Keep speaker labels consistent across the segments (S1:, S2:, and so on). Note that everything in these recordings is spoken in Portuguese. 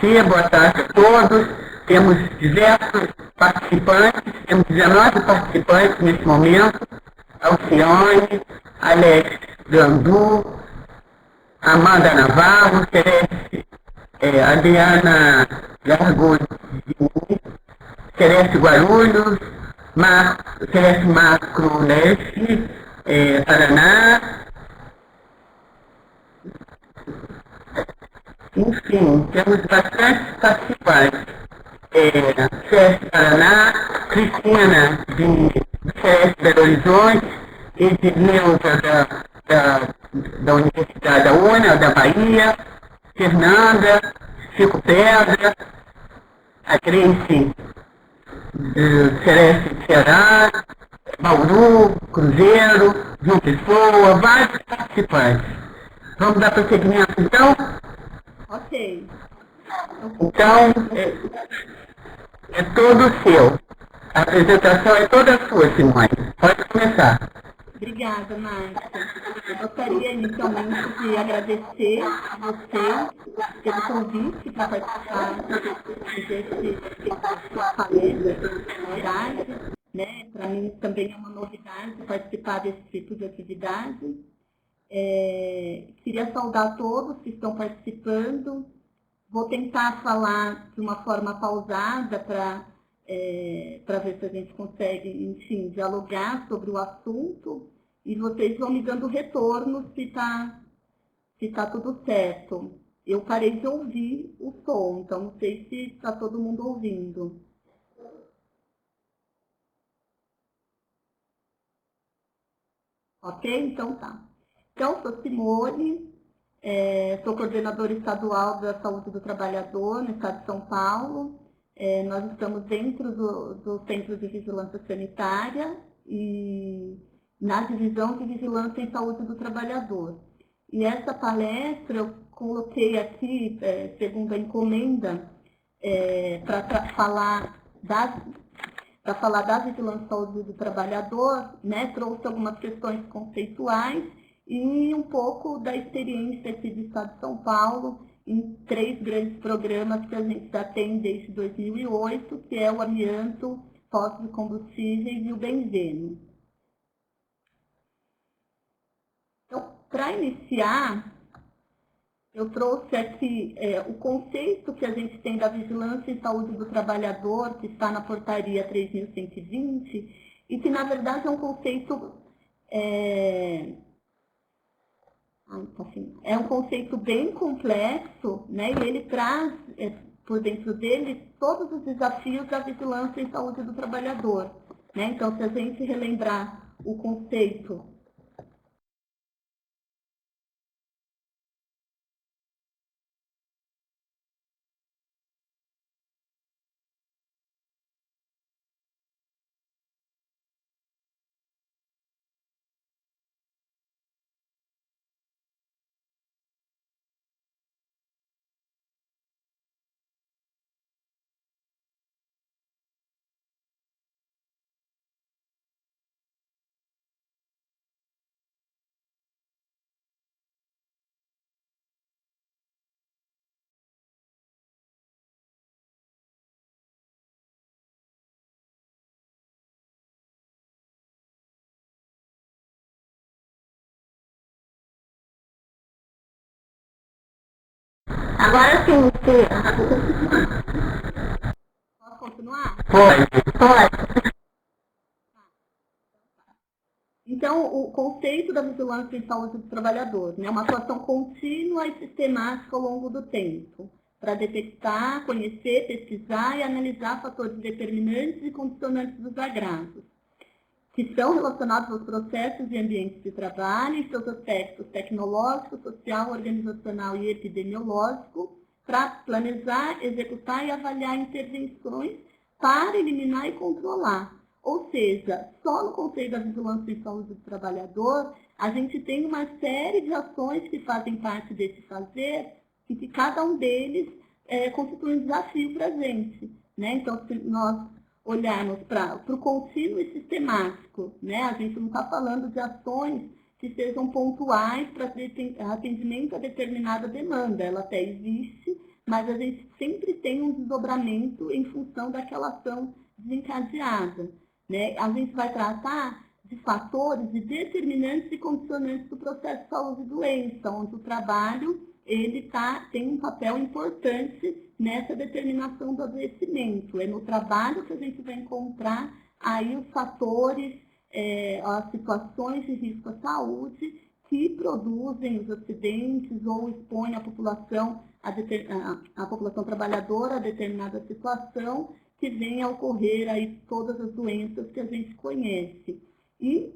S1: Sim, boa tarde a todos. Temos diversos participantes, temos 19 participantes nesse momento. Alcione, Alex Gandu, Amanda Navarro, Celeste, Adriana Gargoni, Celeste Guarulhos, Celeste Macro Leste, Paraná. Enfim, temos bastante participantes. Celeste Paraná, Cristina de Celeste Belo Horizonte, Edileuza da Universidade da UNA, da Bahia, Fernanda, Chico Pedra, a Grace de Celeste de Ceará, Bauru, Cruzeiro, João Pessoa, vários participantes. Vamos dar prosseguimento então?
S2: Ok.
S1: Então, é todo seu. A apresentação é toda sua, Simone. Pode começar.
S2: Obrigada, Márcia. Eu gostaria inicialmente de agradecer a vocês pelo convite para participar dessa palestra, né? Para mim também é uma novidade participar desse tipo de atividade. Queria saudar todos que estão participando. Vou tentar falar de uma forma pausada para ver se a gente consegue, enfim, dialogar sobre o assunto. E vocês vão me dando retorno se tá tudo certo. Eu parei de ouvir o som, então não sei se está todo mundo ouvindo. Ok? Então tá. Então, sou Simone, sou coordenadora estadual da Saúde do Trabalhador no estado de São Paulo. Nós estamos dentro do Centro de Vigilância Sanitária e na Divisão de Vigilância em Saúde do Trabalhador. E essa palestra eu coloquei aqui, segundo a encomenda, para falar da vigilância em saúde do trabalhador, né, trouxe algumas questões conceituais e um pouco da experiência aqui do Estado de São Paulo em 3 grandes programas que a gente já tem desde 2008, que é o amianto, fósforo de combustíveis e o benzeno. Então, para iniciar, eu trouxe aqui o conceito que a gente tem da vigilância em saúde do trabalhador, que está na portaria 3.120, e que, na verdade, é um conceito é um conceito bem complexo, né? E ele traz, por dentro dele, todos os desafios da vigilância em saúde do trabalhador, né? Então, se a gente relembrar o conceito
S1: Agora sim,
S2: Posso continuar?
S1: Pode.
S2: Então, o conceito da vigilância em saúde do trabalhador, né, uma atuação contínua e sistemática ao longo do tempo, para detectar, conhecer, pesquisar e analisar fatores determinantes e condicionantes dos agravos, que são relacionados aos processos e ambientes de trabalho e seus aspectos tecnológico, social, organizacional e epidemiológico, para planejar, executar e avaliar intervenções para eliminar e controlar. Ou seja, só no conceito da vigilância em saúde do trabalhador, a gente tem uma série de ações que fazem parte desse fazer e que cada um deles constitui um desafio para a gente, né? Então, se nós olharmos para o contínuo e sistemático, né? A gente não está falando de ações que sejam pontuais para atendimento a determinada demanda, ela até existe, mas a gente sempre tem um desdobramento em função daquela ação desencadeada, né? A gente vai tratar de fatores, de determinantes e condicionantes do processo de saúde e doença, onde o trabalho tem um papel importante nessa determinação do adoecimento. É no trabalho que a gente vai encontrar aí os fatores, as situações de risco à saúde que produzem os acidentes ou expõem a população, a população trabalhadora a determinada situação que venha a ocorrer aí todas as doenças que a gente conhece. E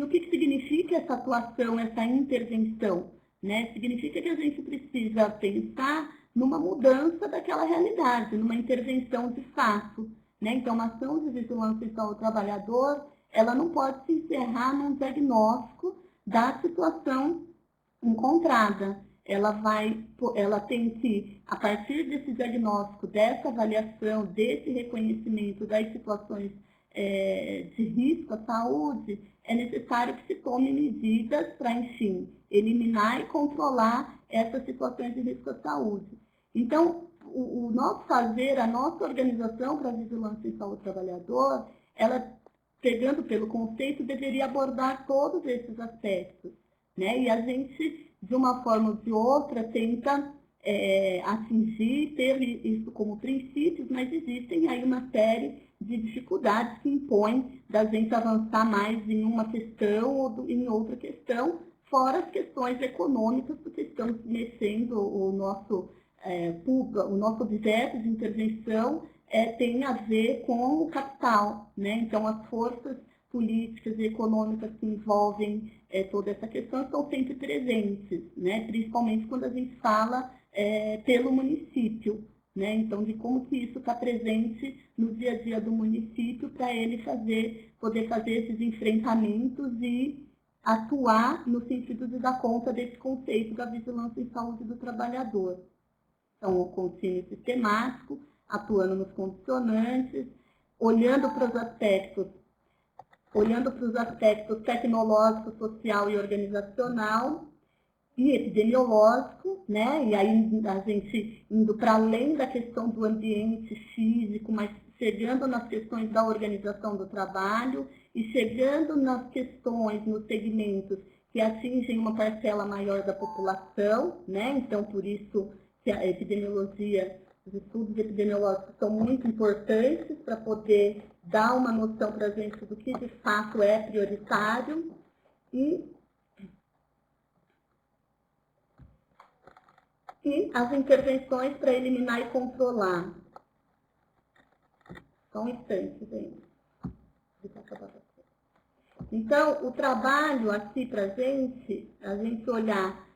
S2: o que significa essa atuação, essa intervenção? Né? Significa que a gente precisa pensar numa mudança daquela realidade, numa intervenção de fato. Né? Então, uma ação de vigilância em saúde do trabalhador, ela não pode se encerrar num diagnóstico da situação encontrada. Ela tem que, a partir desse diagnóstico, dessa avaliação, desse reconhecimento das situações de risco à saúde, é necessário que se tome medidas para, enfim, eliminar e controlar essas situações de risco à saúde. Então, o nosso fazer, a nossa organização para a vigilância em saúde do trabalhador, ela, pegando pelo conceito, deveria abordar todos esses aspectos, né? E a gente, de uma forma ou de outra, tenta atingir, ter isso como princípios, mas existem aí uma série de dificuldades que impõem da gente avançar mais em uma questão ou em outra questão, fora as questões econômicas, porque estamos mexendo o nosso objeto de intervenção tem a ver com o capital, né? Então, as forças políticas e econômicas que envolvem toda essa questão estão sempre presentes, né? Principalmente quando a gente fala pelo município, né? Então, de como que isso está presente no dia a dia do município para ele poder fazer esses enfrentamentos e atuar no sentido de dar conta desse conceito da vigilância em saúde do trabalhador. Então, o contínuo sistemático, atuando nos condicionantes, olhando para os aspectos tecnológico, social e organizacional, e epidemiológico, né? E aí a gente indo para além da questão do ambiente físico, mas chegando nas questões da organização do trabalho e chegando nas questões, nos segmentos que atingem uma parcela maior da população, né? Então, por isso que a epidemiologia, os estudos epidemiológicos são muito importantes para poder dar uma noção para a gente do que de fato é prioritário e as intervenções para eliminar e controlar. Só um instante, gente. Então, o trabalho aqui para a gente olhar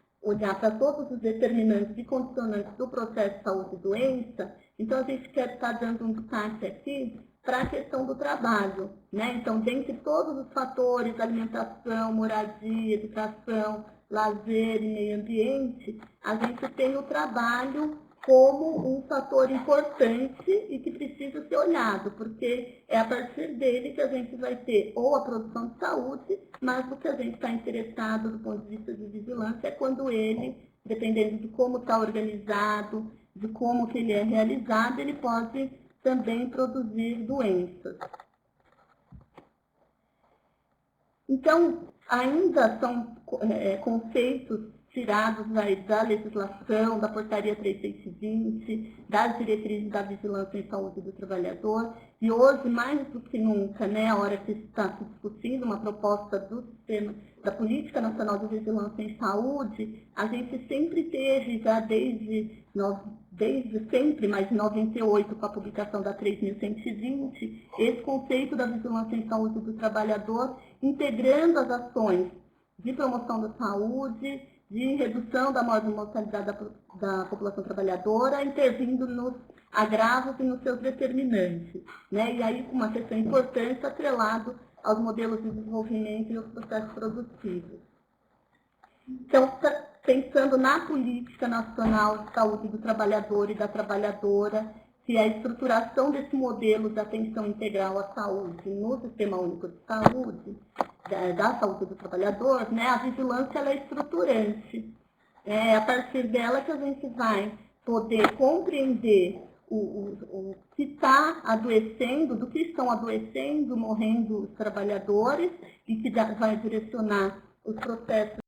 S2: para todos os determinantes e condicionantes do processo de saúde e doença, então a gente quer estar dando um destaque aqui para a questão do trabalho, né? Então, dentre todos os fatores, alimentação, moradia, educação, lazer e meio ambiente, a gente tem o trabalho como um fator importante e que precisa ser olhado, porque é a partir dele que a gente vai ter ou a produção de saúde, mas o que a gente está interessado do ponto de vista de vigilância é quando ele, dependendo de como está organizado, de como que ele é realizado, ele pode também produzir doenças. Então, ainda são conceitos tirados aí da legislação, da portaria 3620, das diretrizes da vigilância em saúde do trabalhador, e hoje, mais do que nunca, né, a hora que está se discutindo uma proposta do sistema da Política Nacional de Vigilância em Saúde, a gente sempre teve, já desde sempre, mas em 98, com a publicação da 3.120, esse conceito da vigilância em saúde do trabalhador, integrando as ações de promoção da saúde, de redução da mortalidade da população trabalhadora, intervindo nos agravos e nos seus determinantes, né? E aí, com uma questão importante, atrelado aos modelos de desenvolvimento e aos processos produtivos. Então, pensando na política nacional de saúde do trabalhador e da trabalhadora, que a estruturação desse modelo de atenção integral à saúde no Sistema Único de Saúde, da saúde do trabalhador, né, a vigilância ela é estruturante. É a partir dela que a gente vai poder compreender o que está adoecendo, do que estão adoecendo, morrendo os trabalhadores, e que vai direcionar os processos.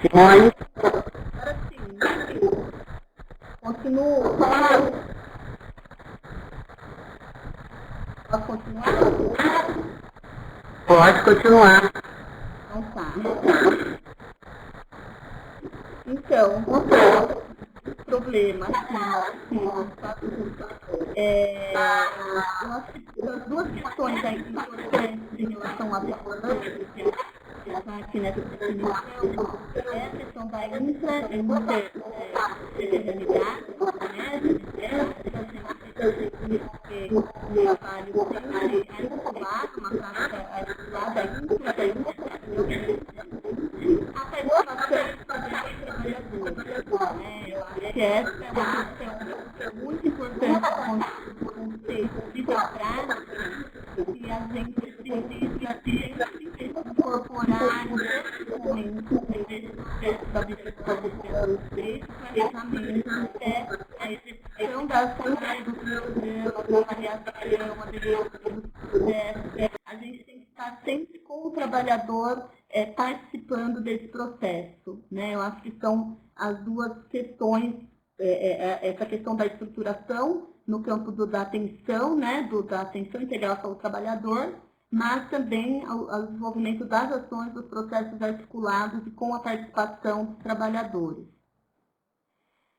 S1: Simone,
S2: Agora sim, continuo. Posso continuar?
S1: pode continuar.
S2: Então tá. Então, problema, eu acho que as duas questões aí importantes em relação à vigilância, que está aqui nessa definição, é a questão da interdisciplinaridade, né, porque o trabalho sempre articulado, uma prática articulada, a participação dos trabalhadores, né? Eu acho que essa é uma questão muito importante do conceito de prática, que a gente precisa sempre incorporar nesse momento da vigilância desse planejamento até a execução das funções do programa, a avaliação, a definição dos processos. A gente tem que estar sempre com o trabalhador participando desse processo, né? Eu acho que são as duas questões essa questão da estruturação no campo da atenção, né, da atenção integral ao trabalhador, mas também ao desenvolvimento das ações dos processos articulados e com a participação dos trabalhadores.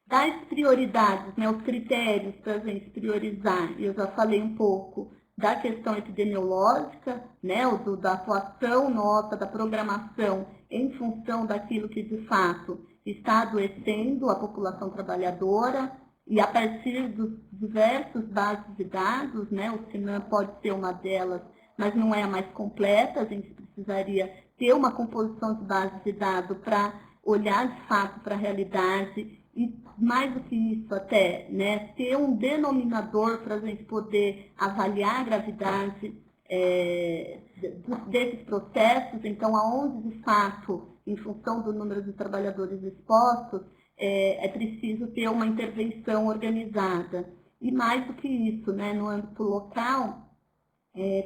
S2: Das prioridades, né, os critérios para a gente priorizar, eu já falei um pouco da questão epidemiológica, né, da atuação nossa, da programação em função daquilo que de fato está adoecendo a população trabalhadora, e a partir dos diversos bases de dados, né, o SINAM pode ser uma delas, mas não é a mais completa, a gente precisaria ter uma composição de bases de dados para olhar de fato para a realidade e, mais do que isso até, né, ter um denominador para a gente poder avaliar a gravidade desses processos, então aonde de fato, em função do número de trabalhadores expostos, é preciso ter uma intervenção organizada. E mais do que isso, né, no âmbito local,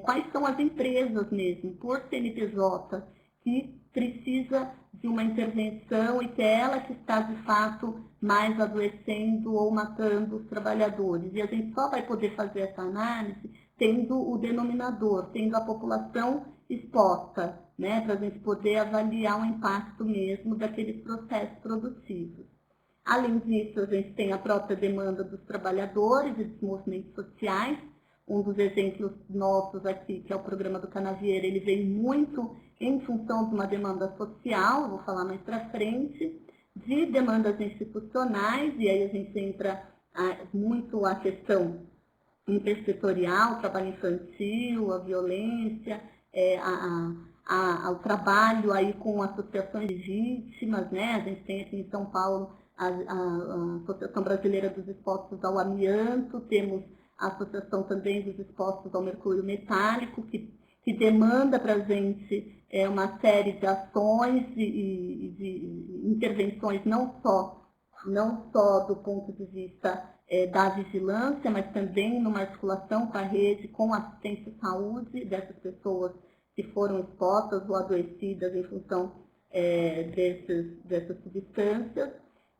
S2: quais são as empresas mesmo, por CNPJ, que precisa de uma intervenção e que é ela que está, de fato, mais adoecendo ou matando os trabalhadores. E a gente só vai poder fazer essa análise tendo o denominador, tendo a população exposta, né, para a gente poder avaliar o impacto mesmo daqueles processos produtivos. Além disso, a gente tem a própria demanda dos trabalhadores e dos movimentos sociais. Um dos exemplos nossos aqui, que é o programa do Canavieira, ele vem muito em função de uma demanda social, vou falar mais para frente, de demandas institucionais, e aí a gente entra muito a questão intersetorial, o trabalho infantil, a violência, o trabalho aí com associações de vítimas, né? A gente tem aqui em São Paulo a Associação Brasileira dos Expostos ao Amianto, temos a Associação também dos Expostos ao Mercúrio Metálico, que demanda para a gente uma série de ações e de intervenções não só do ponto de vista da vigilância, mas também numa articulação com a rede, com a assistência à saúde dessas pessoas que foram expostas ou adoecidas em função dessas substâncias.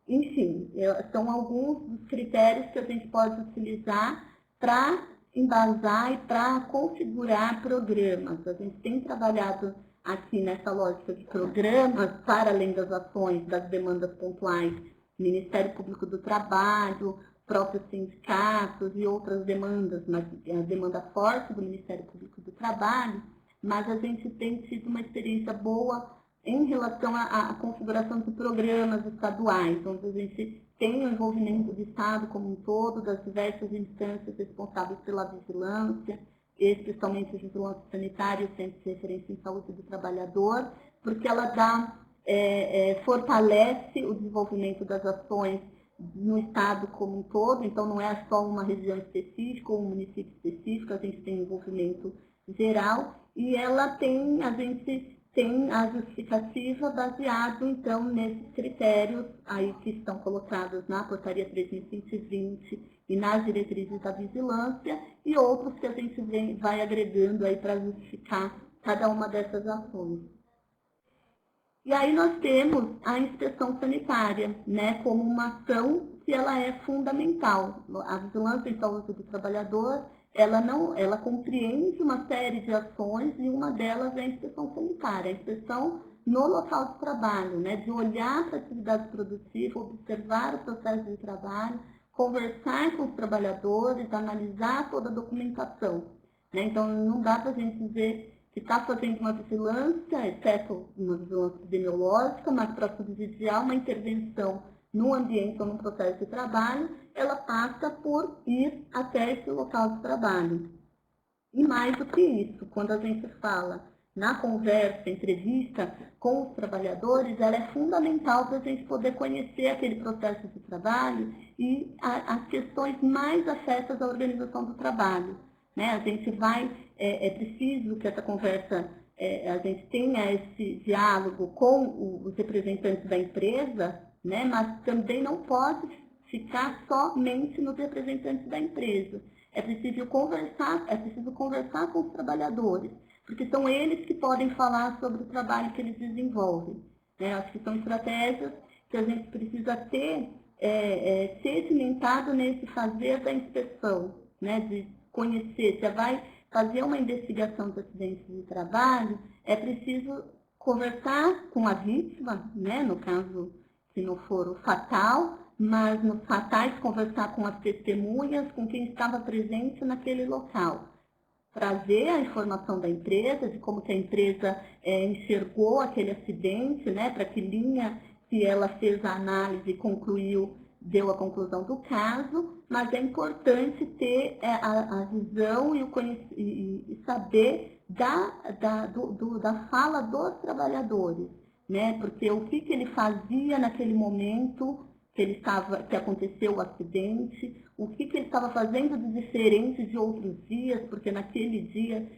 S2: Enfim, são alguns dos critérios que a gente pode utilizar para embasar e para configurar programas. A gente tem trabalhado aqui nessa lógica de programas, para além das ações, das demandas pontuais, Ministério Público do Trabalho, próprios sindicatos e outras demandas, mas a demanda forte do Ministério Público do Trabalho, mas a gente tem tido uma experiência boa em relação à configuração de programas estaduais, onde a gente tem o envolvimento do Estado como um todo, das diversas instâncias responsáveis pela vigilância, especialmente a vigilância sanitária e o Centro de Referência em Saúde do Trabalhador, porque ela fortalece o desenvolvimento das ações no Estado como um todo, então não é só uma região específica ou um município específico, a gente tem envolvimento geral, e a gente tem a justificativa baseado, então, nesses critérios aí que estão colocados na Portaria 3.120 e nas diretrizes da vigilância, e outros que a gente vai agregando aí para justificar cada uma dessas ações. E aí nós temos a inspeção sanitária, né, como uma ação que ela é fundamental. A vigilância em saúde do trabalhador, ela compreende uma série de ações e uma delas é a inspeção sanitária, a inspeção no local de trabalho, né, de olhar para a atividade produtiva, observar o processo de trabalho, conversar com os trabalhadores, analisar toda a documentação, né. Então, não dá para a gente dizer que está fazendo uma vigilância, exceto uma vigilância epidemiológica, mas para subsidiar uma intervenção no ambiente ou no processo de trabalho, ela passa por ir até esse local de trabalho. E mais do que isso, quando a gente fala na conversa, entrevista com os trabalhadores, ela é fundamental para a gente poder conhecer aquele processo de trabalho e as questões mais afetas à organização do trabalho. Né? A gente é preciso que essa conversa, a gente tenha esse diálogo com os representantes da empresa, né? Mas também não pode ficar somente nos representantes da empresa. É preciso conversar com os trabalhadores, porque são eles que podem falar sobre o trabalho que eles desenvolvem. Né? Acho que são estratégias que a gente precisa ter sedimentado nesse fazer da inspeção, né, de conhecer. Você vai fazer uma investigação de acidentes de trabalho, é preciso conversar com a vítima, né, no caso, se não for o fatal, mas nos fatais conversar com as testemunhas, com quem estava presente naquele local. Trazer a informação da empresa, de como que a empresa enxergou aquele acidente, né, para que linha que ela fez a análise e concluiu, deu a conclusão do caso, mas é importante ter a visão e saber da fala dos trabalhadores, né, porque o que ele fazia naquele momento que aconteceu o acidente, o que ele estava fazendo de diferente de outros dias, porque naquele dia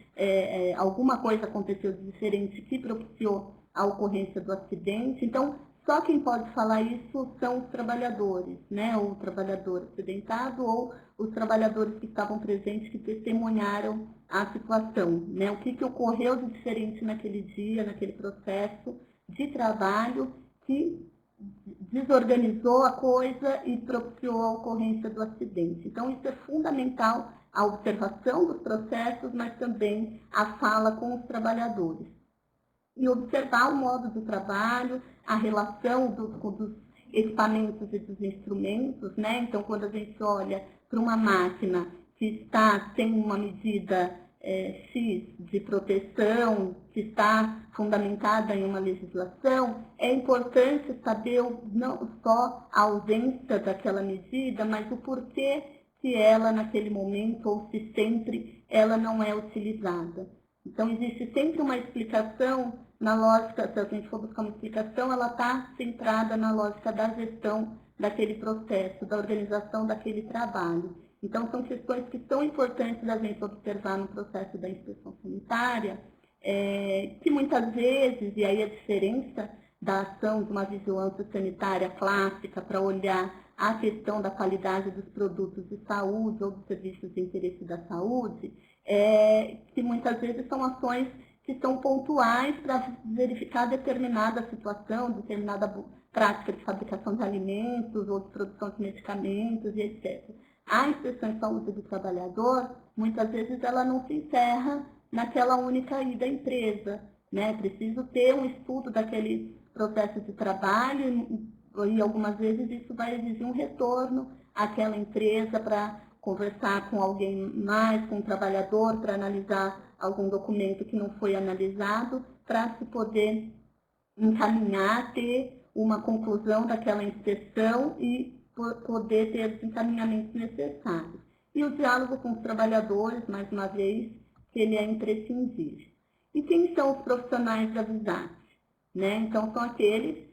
S2: alguma coisa aconteceu de diferente que propiciou a ocorrência do acidente. Então, só quem pode falar isso são os trabalhadores, né? Ou o trabalhador acidentado ou os trabalhadores que estavam presentes, que testemunharam a situação, né? O que ocorreu de diferente naquele dia, naquele processo de trabalho que desorganizou a coisa e propiciou a ocorrência do acidente. Então, isso é fundamental, a observação dos processos, mas também a fala com os trabalhadores. E observar o modo do trabalho, a relação dos equipamentos e dos instrumentos, né? Então, quando a gente olha para uma máquina que tem uma medida X de proteção, que está fundamentada em uma legislação, é importante saber não só a ausência daquela medida, mas o porquê que ela, naquele momento, ou se sempre, ela não é utilizada. Então, existe sempre uma explicação na lógica, se a gente for buscar uma explicação, ela está centrada na lógica da gestão daquele processo, da organização daquele trabalho. Então, são questões que são importantes a gente observar no processo da inspeção sanitária, que muitas vezes, e aí a diferença da ação de uma vigilância sanitária clássica para olhar a questão da qualidade dos produtos de saúde ou dos serviços de interesse da saúde, que muitas vezes são ações que são pontuais para verificar determinada situação, determinada prática de fabricação de alimentos ou de produção de medicamentos e etc. A inspeção em saúde do trabalhador, muitas vezes, ela não se encerra naquela única ida à empresa, né? Preciso ter um estudo daquele processo de trabalho e algumas vezes isso vai exigir um retorno àquela empresa para conversar com alguém mais, com um trabalhador, para analisar algum documento que não foi analisado, para se poder encaminhar, ter uma conclusão daquela inspeção e poder ter os encaminhamentos necessários. E o diálogo com os trabalhadores, mais uma vez, que ele é imprescindível. E quem são os profissionais da VISAT? Né? Então, são aqueles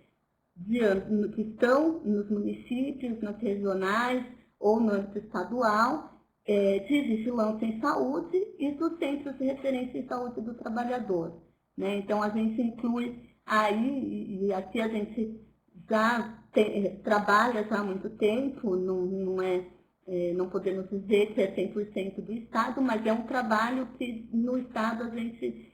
S2: que estão nos municípios, nas regionais ou no âmbito estadual, de vigilância em saúde e dos centros de referência em saúde do trabalhador. Né? Então, a gente inclui aí, e aqui a gente já trabalha já há muito tempo, não podemos dizer que é 100% do Estado, mas é um trabalho que no Estado a gente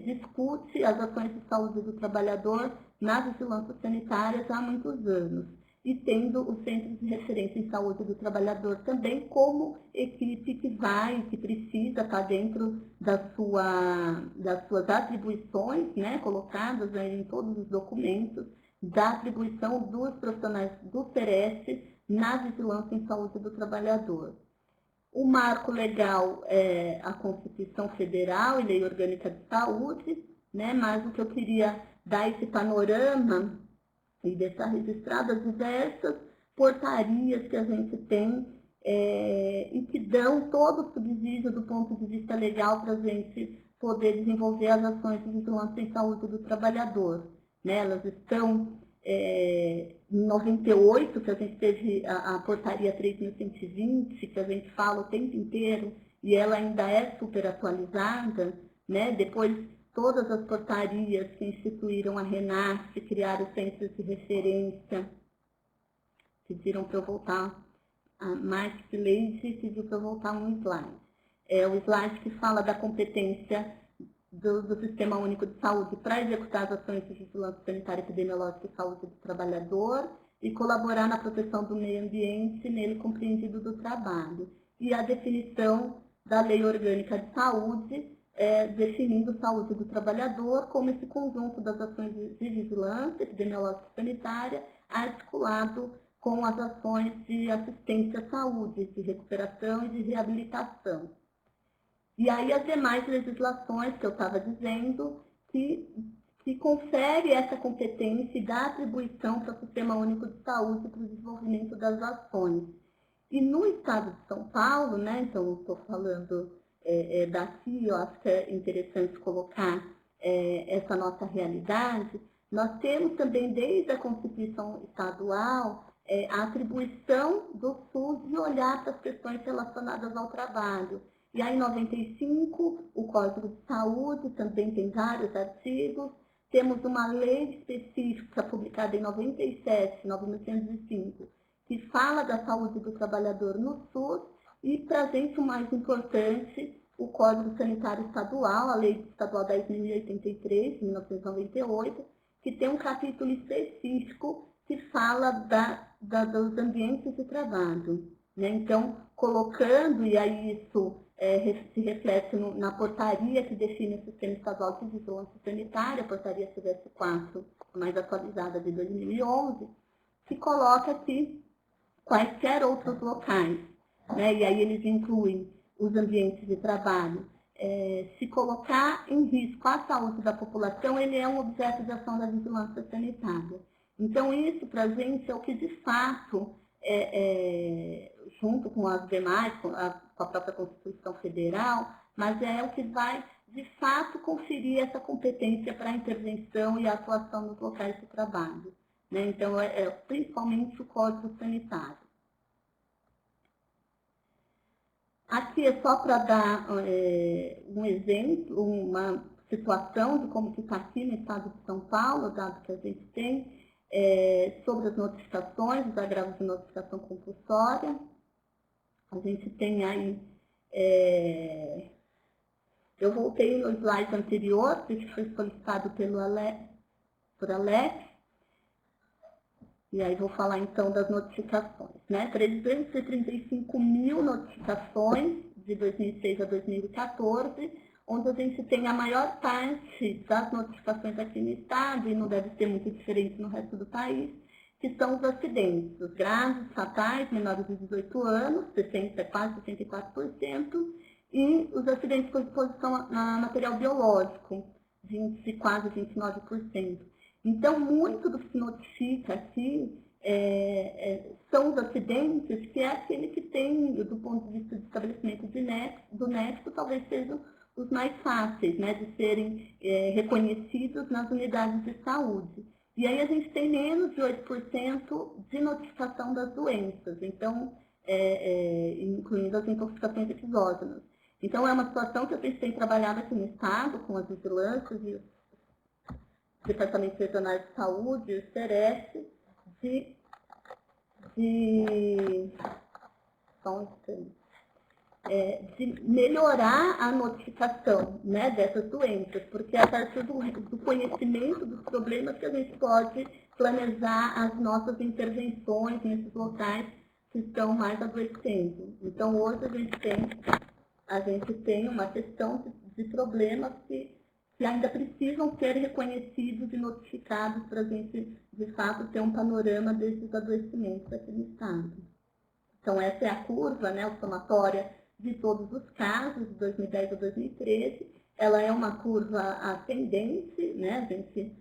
S2: discute as ações de saúde do trabalhador na vigilância sanitária já há muitos anos. E tendo os centros de referência em saúde do trabalhador também como equipe que precisa estar dentro das suas atribuições, né, colocadas em todos os documentos, da atribuição dos profissionais do CEREST na vigilância em saúde do trabalhador. O marco legal é a Constituição Federal e Lei Orgânica de Saúde, né, mas o que eu queria dar esse panorama e deixar registradas diversas portarias que a gente tem e que dão todo o subsídio do ponto de vista legal para a gente poder desenvolver as ações de vigilância em saúde do trabalhador. Né? Elas estão em 98, que a gente teve a portaria 3.120, que a gente fala o tempo inteiro, e ela ainda é super atualizada, né? Depois todas as portarias que instituíram a RENASC, criaram os centros de referência, pediram para eu voltar, a Marques Leite pediu para eu voltar um slide. É o slide que fala da competência do Sistema Único de Saúde para executar as ações de vigilância sanitária, epidemiológica e saúde do trabalhador, e colaborar na proteção do meio ambiente nele compreendido do trabalho. E a definição da Lei Orgânica de Saúde, definindo saúde do trabalhador como esse conjunto das ações de vigilância epidemiológica e sanitária articulado com as ações de assistência à saúde, de recuperação e de reabilitação. E aí as demais legislações que eu estava dizendo, que confere essa competência e dá atribuição para o Sistema Único de Saúde para o desenvolvimento das ações. E no estado de São Paulo, né, então estou falando daqui, eu acho que é interessante colocar essa nossa realidade, nós temos também, desde a Constituição Estadual, a atribuição do SUS de olhar para as questões relacionadas ao trabalho. E aí, em 95, o Código de Saúde também tem vários artigos. Temos uma lei específica publicada em 97, 905, que fala da saúde do trabalhador no SUS. E, para a gente, o mais importante, o Código Sanitário Estadual, a Lei Estadual 10.083, de 1998, que tem um capítulo específico que fala dos ambientes de trabalho. Né? Então, colocando, e aí isso se reflete na portaria que define o Sistema Estadual de Vigilância Sanitária, a portaria CVS 4, mais atualizada de 2011, que coloca aqui quaisquer outros locais, né? E aí eles incluem os ambientes de trabalho. Se colocar em risco a saúde da população, ele é um objeto de ação da vigilância sanitária. Então, isso para a gente é o que de fato, junto com as demais, com a própria Constituição Federal, mas é o que vai, de fato, conferir essa competência para a intervenção e a atuação nos locais de trabalho. Né? Então, principalmente o Código Sanitário. Aqui é só para dar um exemplo, uma situação de como que está aqui no estado de São Paulo, dado que a gente tem, sobre as notificações, os agravos de notificação compulsória. A gente tem aí, eu voltei no slide anterior, que foi solicitado por Alex, e aí vou falar então das notificações, né? 335 mil notificações de 2006 a 2014, onde a gente tem a maior parte das notificações aqui no estado, e não deve ser muito diferente no resto do país, que são os acidentes, os graves, fatais, menores de 18 anos, quase 64%, e os acidentes com exposição a material biológico, quase 29%. Então, muito do que se notifica aqui são os acidentes, que é aquele que tem, do ponto de vista de estabelecimento do nexo, talvez sejam os mais fáceis, né, de serem reconhecidos nas unidades de saúde. E aí a gente tem menos de 8% de notificação das doenças, então, incluindo as intoxicações exógenas. Então, é uma situação que a gente tem trabalhado aqui no estado, com as vigilâncias e os Departamentos Regionais de Saúde, o SERES, de melhorar a notificação, né, dessas doenças, porque é a partir do conhecimento dos problemas que a gente pode planejar as nossas intervenções nesses locais que estão mais adoecendo. Então, hoje a gente tem uma questão de problemas que ainda precisam ser reconhecidos e notificados para a gente, de fato, ter um panorama desses adoecimentos aqui no estado. Então, essa é a curva, né, somatória de todos os casos, de 2010 a 2013. Ela é uma curva ascendente, né, a gente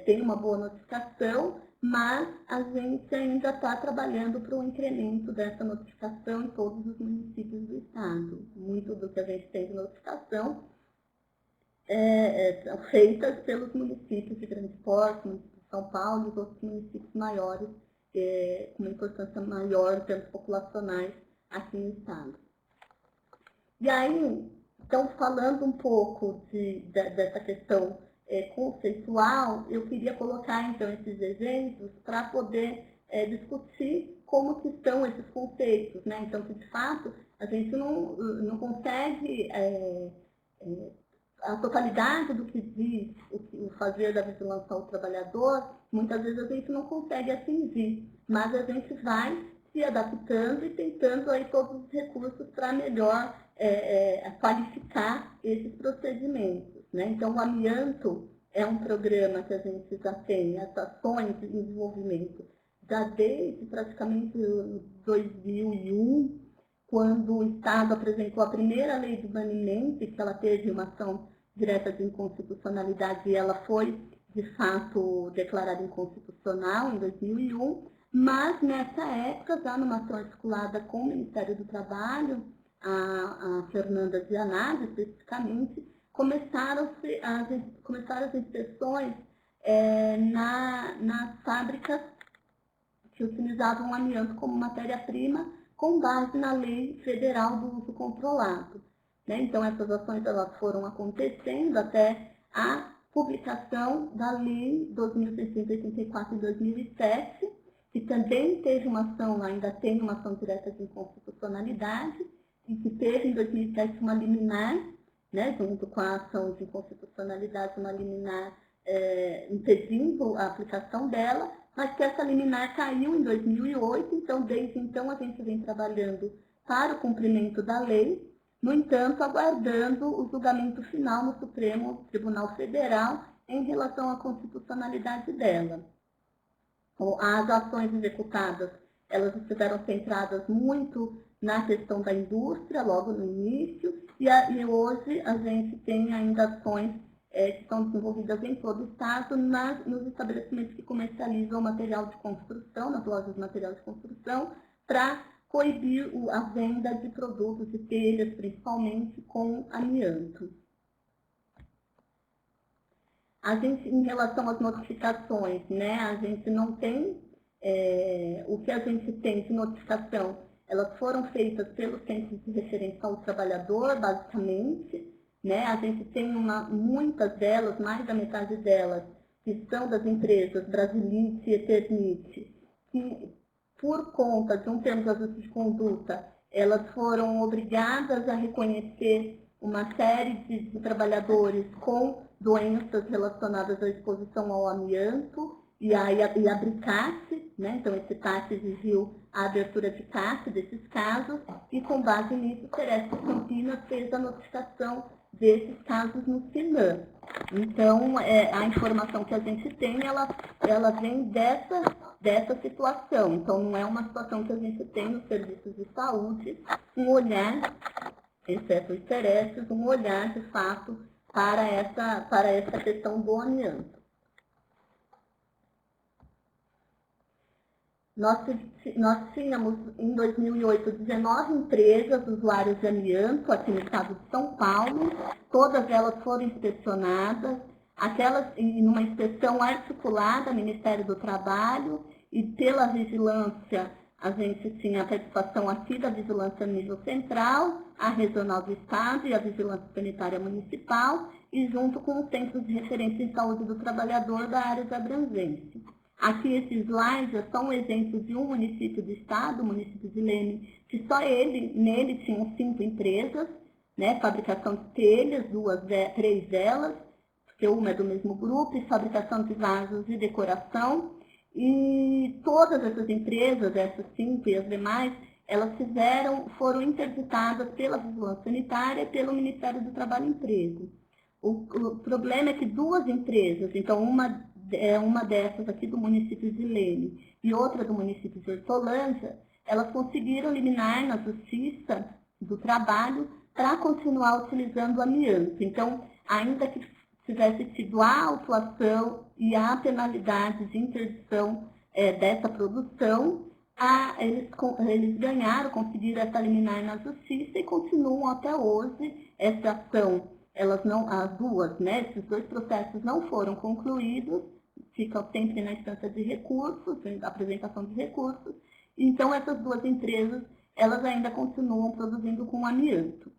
S2: tem uma boa notificação, mas a gente ainda está trabalhando para o incremento dessa notificação em todos os municípios do estado. Muito do que a gente tem de notificação são feitas pelos municípios de grande porte, município de São Paulo e os outros municípios maiores, com uma importância maior em termos populacionais aqui no estado. E aí, então, falando um pouco dessa questão conceitual, eu queria colocar, então, esses exemplos para poder discutir como que estão esses conceitos, né? Então, que, de fato, a gente não consegue a totalidade do que diz o fazer da vigilância ao trabalhador, muitas vezes a gente não consegue atingir. mas a gente vai se adaptando e tentando aí todos os recursos para melhor qualificar esses procedimentos, né? Então, o amianto é um programa que a gente já tem, as ações de desenvolvimento, já desde praticamente 2001, quando o Estado apresentou a primeira lei do banimento, que ela teve uma ação direta de inconstitucionalidade e ela foi, de fato, declarada inconstitucional em 2001, mas nessa época, já numa ação articulada com o Ministério do Trabalho, a Fernanda Zianada, especificamente, começaram as inspeções nas fábricas que utilizavam o amianto como matéria-prima com base na Lei Federal do Uso Controlado, né? Então, essas ações elas foram acontecendo até a publicação da Lei 2.684 de 2007, que também teve uma ação, ainda tem uma ação direta de inconstitucionalidade, e que teve em 2007 uma liminar, né, junto com a ação de inconstitucionalidade, uma liminar impedindo a aplicação dela, mas que essa liminar caiu em 2008, então desde então a gente vem trabalhando para o cumprimento da lei, no entanto, aguardando o julgamento final no Supremo Tribunal Federal em relação à constitucionalidade dela. As ações executadas, elas estiveram centradas muito na questão da indústria, logo no início, e hoje a gente tem ainda ações que são desenvolvidas em todo o Estado nos estabelecimentos que comercializam material de construção, nas lojas de material de construção, para coibir a venda de produtos de telhas, principalmente com amianto. A gente, em relação às notificações, né, a gente não tem, o que a gente tem de notificação, elas foram feitas pelos centros de referência ao trabalhador, basicamente, né, a gente tem muitas delas, mais da metade delas, que são das empresas Brasilite e Eternite, que por conta de um termo de ajuste de conduta, elas foram obrigadas a reconhecer uma série de trabalhadores com doenças relacionadas à exposição ao amianto e abrir CAT, né? Então esse CAT exigiu a abertura de CAT desses casos e com base nisso o Sereste Campinas fez a notificação desses casos no SINAM. Então a informação que a gente tem, ela vem dessa situação. Então não é uma situação que a gente tem nos serviços de saúde, um olhar, exceto os Serestes, um olhar de fato para essa questão do amianto. Nós tínhamos, em 2008, 19 empresas usuárias de amianto aqui no estado de São Paulo. Todas elas foram inspecionadas, aquelas em uma inspeção articulada, Ministério do Trabalho, e pela vigilância, a gente tinha a participação aqui da Vigilância Nível Central, a Regional do Estado e a Vigilância Sanitária Municipal, e junto com o Centro de Referência em Saúde do Trabalhador da área de abrangência. Aqui esses slides são um exemplo de um município do estado, o município de Leme, que só nele tinham 5 empresas, né, fabricação de telhas, 3 delas, porque uma é do mesmo grupo, e fabricação de vasos e decoração. E todas essas empresas, essas 5 e as demais, elas foram interditadas pela Vigilância Sanitária e pelo Ministério do Trabalho e Emprego. O problema é que 2 empresas, então uma dessas aqui do município de Leme e outra do município de Hortolândia, elas conseguiram eliminar na Justiça do Trabalho para continuar utilizando o amianto. Então, ainda que tivesse tido a autuação e a penalidade de interdição dessa produção, eles conseguiram essa liminar na Justiça e continuam até hoje essa ação. As duas, né, esses 2 processos não foram concluídos, ficam sempre na instância de recursos, apresentação de recursos. Então, essas 2 empresas, elas ainda continuam produzindo com amianto.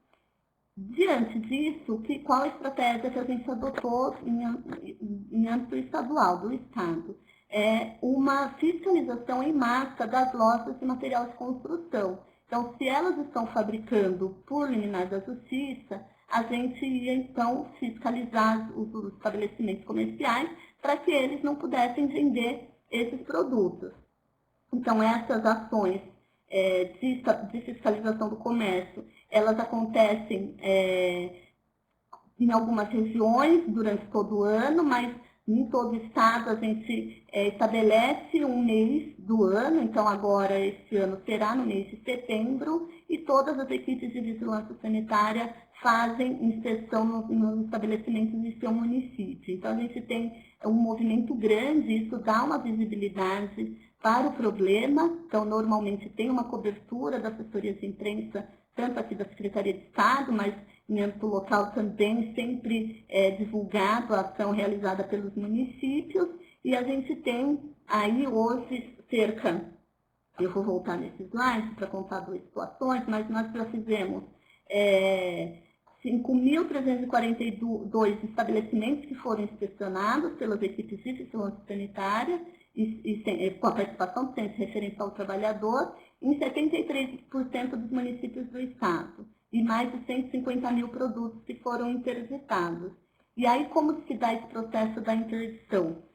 S2: Diante disso, qual a estratégia que a gente adotou em âmbito estadual, do Estado? É uma fiscalização em massa das lojas de material de construção. Então, se elas estão fabricando por liminar da Justiça, a gente ia, então, fiscalizar os estabelecimentos comerciais para que eles não pudessem vender esses produtos. Então, essas ações de fiscalização do comércio, elas acontecem em algumas regiões durante todo o ano, mas em todo o estado a gente estabelece um mês do ano, então agora este ano será no mês de setembro, e todas as equipes de vigilância sanitária fazem inspeção nos estabelecimentos de seu município. Então a gente tem um movimento grande, isso dá uma visibilidade para o problema, então normalmente tem uma cobertura da assessoria de imprensa, tanto aqui da Secretaria de Estado, mas em âmbito local também sempre é divulgado a ação realizada pelos municípios, e a gente tem aí hoje cerca, eu vou voltar nesse slide para contar duas situações, mas nós já fizemos 5.342 estabelecimentos que foram inspecionados pelas equipes de vigilância sanitária, com a participação do Centro de Referência ao Trabalhador, em 73% dos municípios do estado, e mais de 150 mil produtos que foram interditados. E aí, como se dá esse processo da interdição?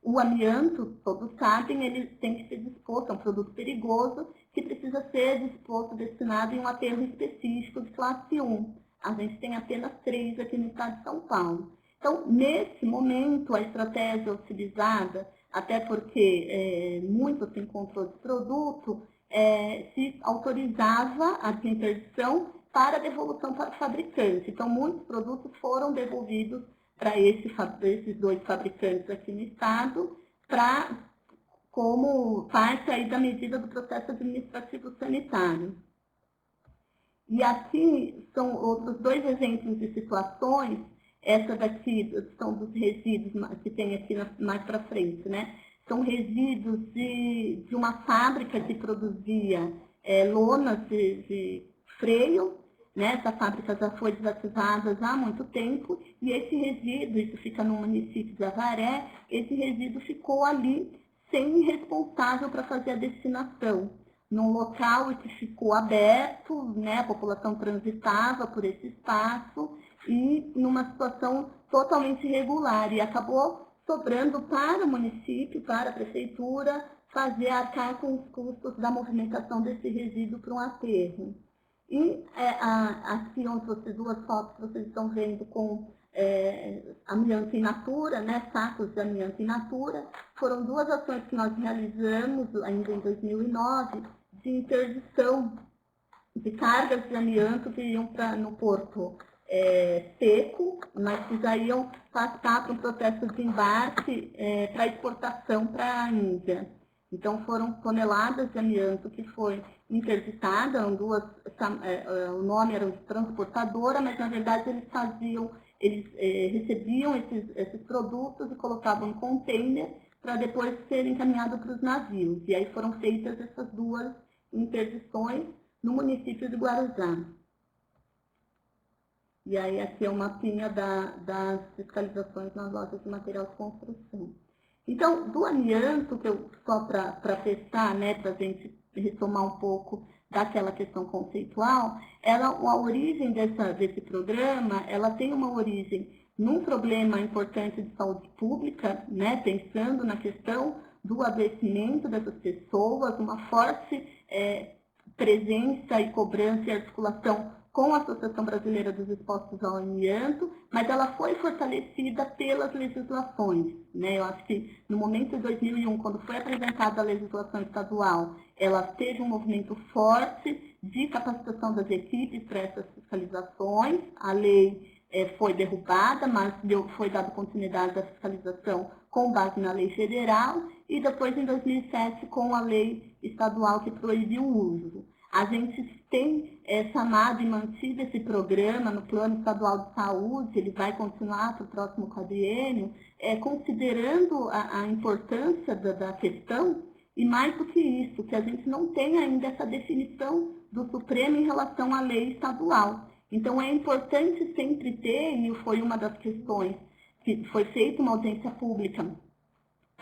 S2: O amianto, todos sabem, ele tem que ser disposto, é um produto perigoso, que precisa ser disposto, destinado em um aterro específico de classe 1. A gente tem apenas 3 aqui no estado de São Paulo. Então, nesse momento, a estratégia utilizada, até porque muito sem controle de produto, se autorizava a interdição para devolução para o fabricante. Então, muitos produtos foram devolvidos para esses 2 fabricantes aqui no estado, como parte aí da medida do processo administrativo sanitário. E aqui são outros 2 exemplos de situações. Essa daqui são dos resíduos que tem aqui mais para frente, né? São resíduos de uma fábrica que produzia lonas de freio, né? Essa fábrica já foi desativada há muito tempo, e esse resíduo, isso fica no município de Avaré, esse resíduo ficou ali sem responsável para fazer a destinação. Num local que ficou aberto, né? A população transitava por esse espaço, e numa situação totalmente irregular, e acabou sobrando para o município, para a prefeitura, fazer arcar com os custos da movimentação desse resíduo para um aterro. E aqui onde vocês, 2 fotos, vocês estão vendo com amianto in natura, né, sacos de amianto in natura, foram 2 ações que nós realizamos ainda em 2009, de interdição de cargas de amianto que iam no porto seco, mas que já iam passar para um processo de embarque para exportação para a Índia. Então, foram toneladas de amianto que foi interditada, eram 2, o nome era de transportadora, mas na verdade eles recebiam esses produtos e colocavam em container para depois serem encaminhados para os navios. E aí foram feitas essas 2 interdições no município de Guarujá. E aí aqui é uma mapinha das fiscalizações nas lojas de material de construção. Então, do amianto, só para testar, né, para a gente retomar um pouco daquela questão conceitual, a origem desse programa, ela tem uma origem num problema importante de saúde pública, né, pensando na questão do adoecimento dessas pessoas, uma forte presença e cobrança e articulação com a Associação Brasileira dos Expostos ao Amianto, mas ela foi fortalecida pelas legislações, né? Eu acho que no momento de 2001, quando foi apresentada a legislação estadual, ela teve um movimento forte de capacitação das equipes para essas fiscalizações. A lei foi derrubada, mas foi dada continuidade à fiscalização com base na lei federal, e depois em 2007 com a lei estadual que proibiu o uso. A gente tem chamado e mantido esse programa no Plano Estadual de Saúde, ele vai continuar para o próximo quadriênio, considerando a importância da questão, e mais do que isso, que a gente não tem ainda essa definição do Supremo em relação à lei estadual. Então, é importante sempre ter, e foi uma das questões que foi feita uma audiência pública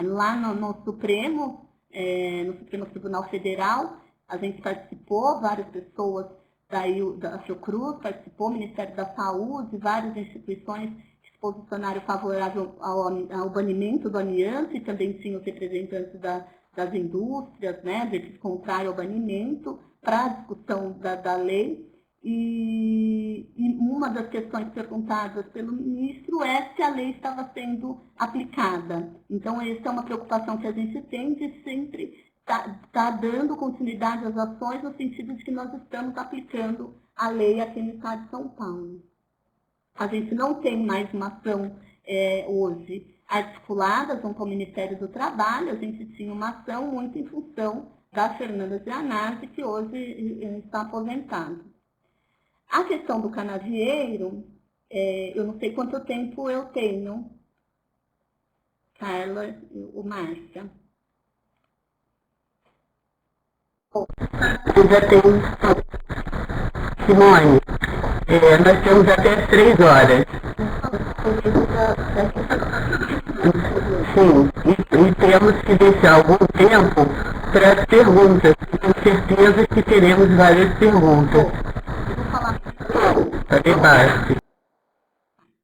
S2: lá no Supremo Tribunal Federal. A gente participou, várias pessoas da Fiocruz participou, Ministério da Saúde, várias instituições que se posicionaram favorável ao banimento do amianto, e também tinha os representantes da das indústrias, né, desses contrários ao banimento, para a discussão da lei. E uma das questões perguntadas pelo ministro é se a lei estava sendo aplicada. Então, essa é uma preocupação que a gente tem de sempre estar dando continuidade às ações no sentido de que nós estamos aplicando a lei aqui no estado de São Paulo. A gente não tem mais uma ação hoje articulada junto ao Ministério do Trabalho, a gente tinha uma ação muito em função da Fernanda Gianazzi, que hoje está aposentada. A questão do canavieiro, eu não sei quanto tempo eu tenho, Carla ou Márcia.
S1: Eu já tenho, Simone, nós temos até 3 horas. Sim, e temos que deixar algum tempo para as perguntas. Tenho certeza que teremos várias perguntas. Para debate.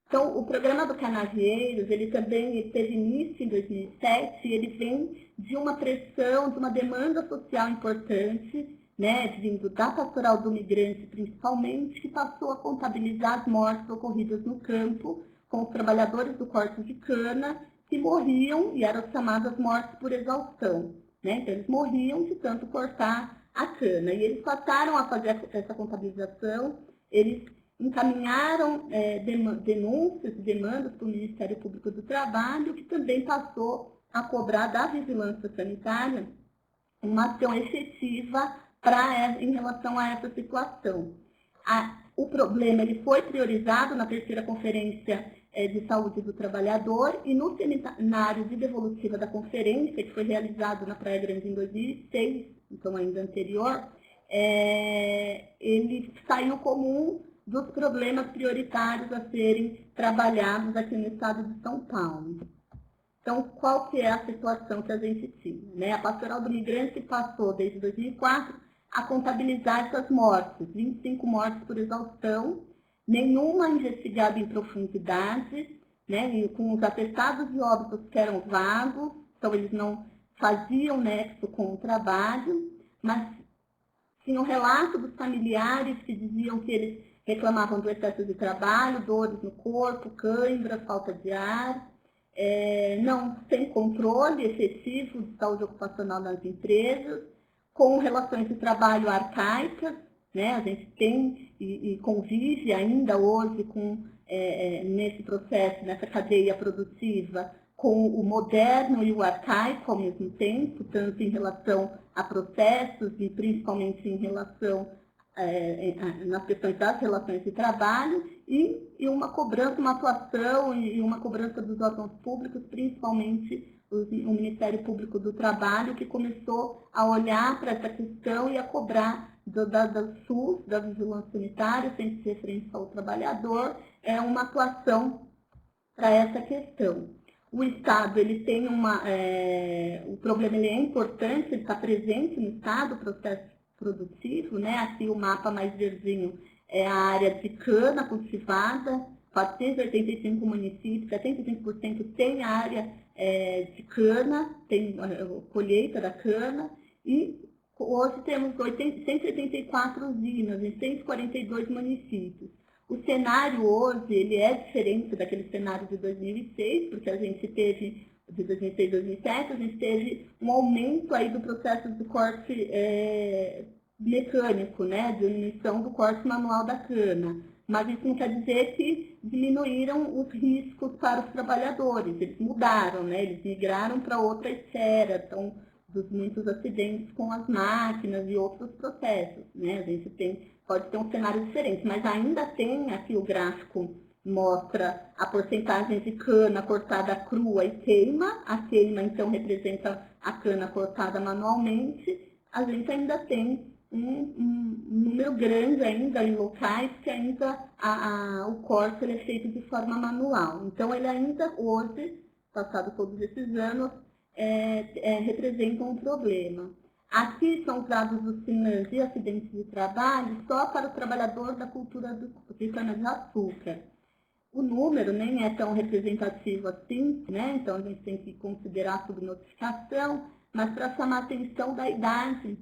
S2: Então, o programa do Canavieiros, ele também teve início em 2007, e ele vem de uma pressão, de uma demanda social importante, né, vindo da pastoral do migrante principalmente, que passou a contabilizar as mortes ocorridas no campo com os trabalhadores do corte de cana que morriam e eram chamadas mortes por exaustão. Né? Então, eles morriam de tanto cortar a cana. E eles passaram a fazer essa contabilização, eles encaminharam denúncias e demandas para o Ministério Público do Trabalho, que também passou a cobrar da vigilância sanitária uma ação efetiva em relação a essa situação. O problema ele foi priorizado na terceira conferência de saúde do trabalhador e no seminário de devolutiva da conferência, que foi realizado na Praia Grande em 2006, então ainda anterior, ele saiu como um dos problemas prioritários a serem trabalhados aqui no estado de São Paulo. Então, qual que é a situação que a gente tinha? Né? A Pastoral do Migrante passou, desde 2004, a contabilizar essas mortes, 25 mortes por exaustão, nenhuma investigada em profundidade, né? E com os atestados de óbitos que eram vagos, então eles não faziam nexo com o trabalho, mas tinha um relato dos familiares que diziam que eles reclamavam do excesso de trabalho, dores no corpo, cãibra, falta de ar, não tem controle efetivo de saúde ocupacional nas empresas, com relações de trabalho arcaicas, né? A gente tem e convive ainda hoje nesse processo, nessa cadeia produtiva, com o moderno e o arcaico ao mesmo tempo, tanto em relação a processos e principalmente em relação nas questões das relações de trabalho e uma cobrança, uma atuação e uma cobrança dos órgãos públicos, principalmente o Ministério Público do Trabalho, que começou a olhar para essa questão e a cobrar da SUS, da Vigilância Sanitária, sem se referência ao trabalhador, uma atuação para essa questão. O Estado ele tem o problema ele é importante, ele está presente no Estado, o processo produtivo, né? Aqui o mapa mais verdinho é a área de cana cultivada, 485 municípios, 75% tem área de cana, tem colheita da cana, e hoje temos 184 usinas em 142 municípios. O cenário hoje ele é diferente daquele cenário de 2006, porque a gente teve, de 2006 a 2007, a gente teve um aumento aí do processo de corte mecânico, né, de diminuição do corte manual da cana. Mas isso não quer dizer que diminuíram os riscos para os trabalhadores, eles mudaram, né, eles migraram para outra esfera, então, dos muitos acidentes com as máquinas e outros processos, né, a gente pode ter um cenário diferente, mas ainda tem aqui o gráfico mostra a porcentagem de cana cortada crua e queima. A queima, então, representa a cana cortada manualmente. A gente ainda tem um número grande ainda em locais que ainda o corte ele é feito de forma manual. Então, ele ainda hoje, passado todos esses anos, representa um problema. Aqui são usados os sinais de acidentes de trabalho só para o trabalhador da cultura de cana-de-açúcar. O número nem é tão representativo assim, né? Então a gente tem que considerar a subnotificação, mas para chamar a atenção da idade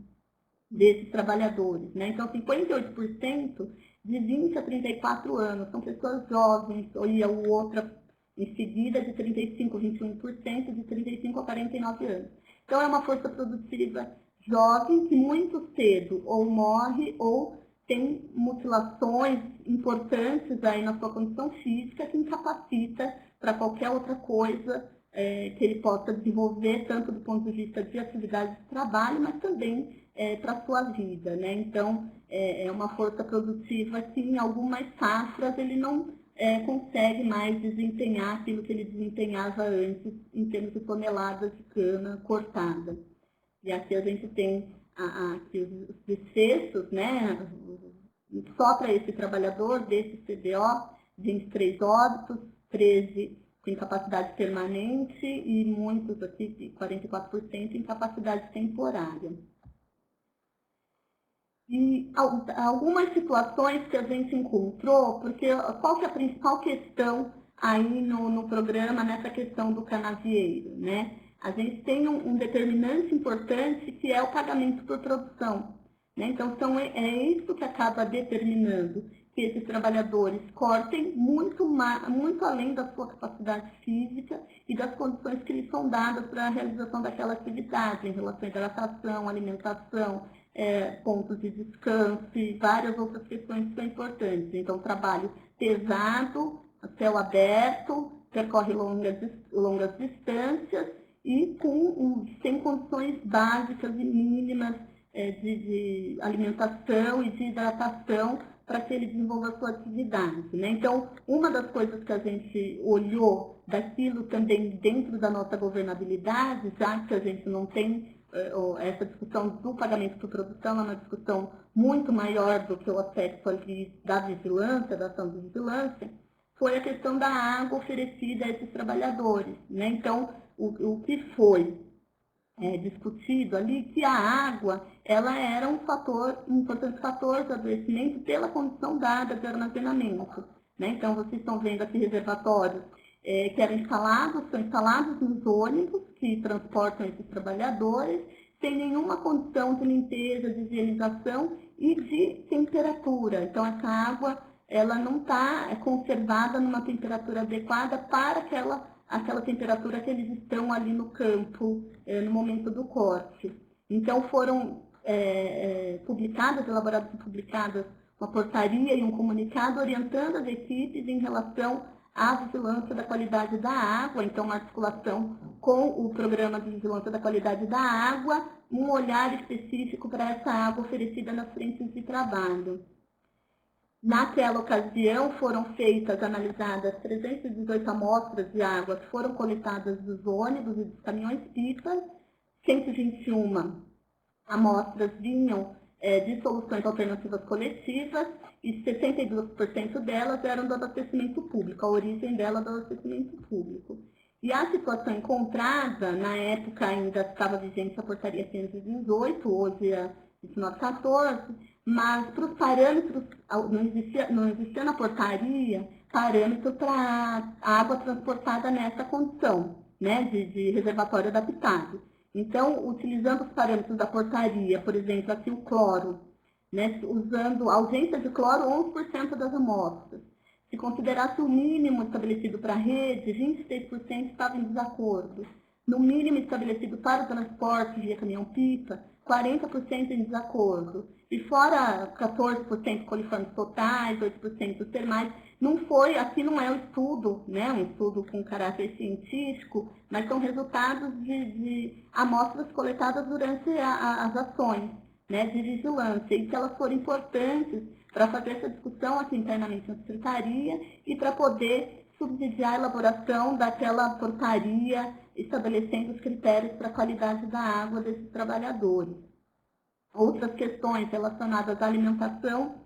S2: desses trabalhadores, né? Então, 58% de 20 a 34 anos, são pessoas jovens, e a outra em seguida de 35 a 21%, de 35 a 49 anos. Então, é uma força produtiva jovem que muito cedo ou morre ou tem mutilações importantes aí na sua condição física que incapacita para qualquer outra coisa que ele possa desenvolver, tanto do ponto de vista de atividade de trabalho, mas também para a sua vida, né? Então, é uma força produtiva que em algumas safras ele não consegue mais desempenhar aquilo que ele desempenhava antes em termos de toneladas de cana cortada. E aqui a gente tem aqui os desfechos, né? Só para esse trabalhador desse CBO, 23 óbitos, 13 com incapacidade permanente e muitos aqui, 44%, incapacidade temporária. E algumas situações que a gente encontrou, porque qual que é a principal questão aí no programa, nessa questão do canavieiro, né? A gente tem um determinante importante que é o pagamento por produção, né? Então, é isso que acaba determinando que esses trabalhadores cortem muito além da sua capacidade física e das condições que lhes são dadas para a realização daquela atividade, em relação à hidratação, alimentação, pontos de descanso e várias outras questões que são importantes. Então, trabalho pesado, a céu aberto, percorre longas distâncias e sem condições básicas e mínimas de alimentação e de hidratação para que ele desenvolva a sua atividade, né? Então, uma das coisas que a gente olhou daquilo também dentro da nossa governabilidade, já que a gente não tem essa discussão do pagamento por produção, é uma discussão muito maior do que o aspecto ali da vigilância, da ação de vigilância, foi a questão da água oferecida a esses trabalhadores, né? Então, o que foi discutido ali, que a água ela era um importante fator de adoecimento pela condição dada de armazenamento, né? Então, vocês estão vendo aqui reservatórios que são instalados nos ônibus que transportam esses trabalhadores, sem nenhuma condição de limpeza, de higienização e de temperatura. Então, essa água ela não está conservada numa temperatura adequada para aquela temperatura que eles estão ali no campo, no momento do corte. Então, foram elaboradas e publicadas uma portaria e um comunicado orientando as equipes em relação à vigilância da qualidade da água, então uma articulação com o programa de vigilância da qualidade da água, um olhar específico para essa água oferecida nas frentes de trabalho. Naquela ocasião foram analisadas 318 amostras de água que foram coletadas dos ônibus e dos caminhões-pipas, 121 amostras vinham de soluções alternativas coletivas e 62% delas eram do abastecimento público, a origem dela do abastecimento público. E a situação encontrada, na época ainda estava vigente a portaria 118, hoje é 1914, mas para os parâmetros, não existia na portaria parâmetro para água transportada nessa condição, né, de reservatório adaptado. Então, utilizando os parâmetros da portaria, por exemplo, aqui o cloro, né, usando a ausência de cloro 11% das amostras. Se considerasse o mínimo estabelecido para a rede, 26% estava em desacordo. No mínimo estabelecido para o transporte via caminhão-pipa, 40% em desacordo. E fora 14% coliformes totais, 8% termais, aqui não é um estudo, né, um estudo com caráter científico, mas são resultados de amostras coletadas durante as ações, né, de vigilância, e que elas foram importantes para fazer essa discussão aqui internamente na Secretaria e para poder subsidiar a elaboração daquela portaria estabelecendo os critérios para a qualidade da água desses trabalhadores. Outras questões relacionadas à alimentação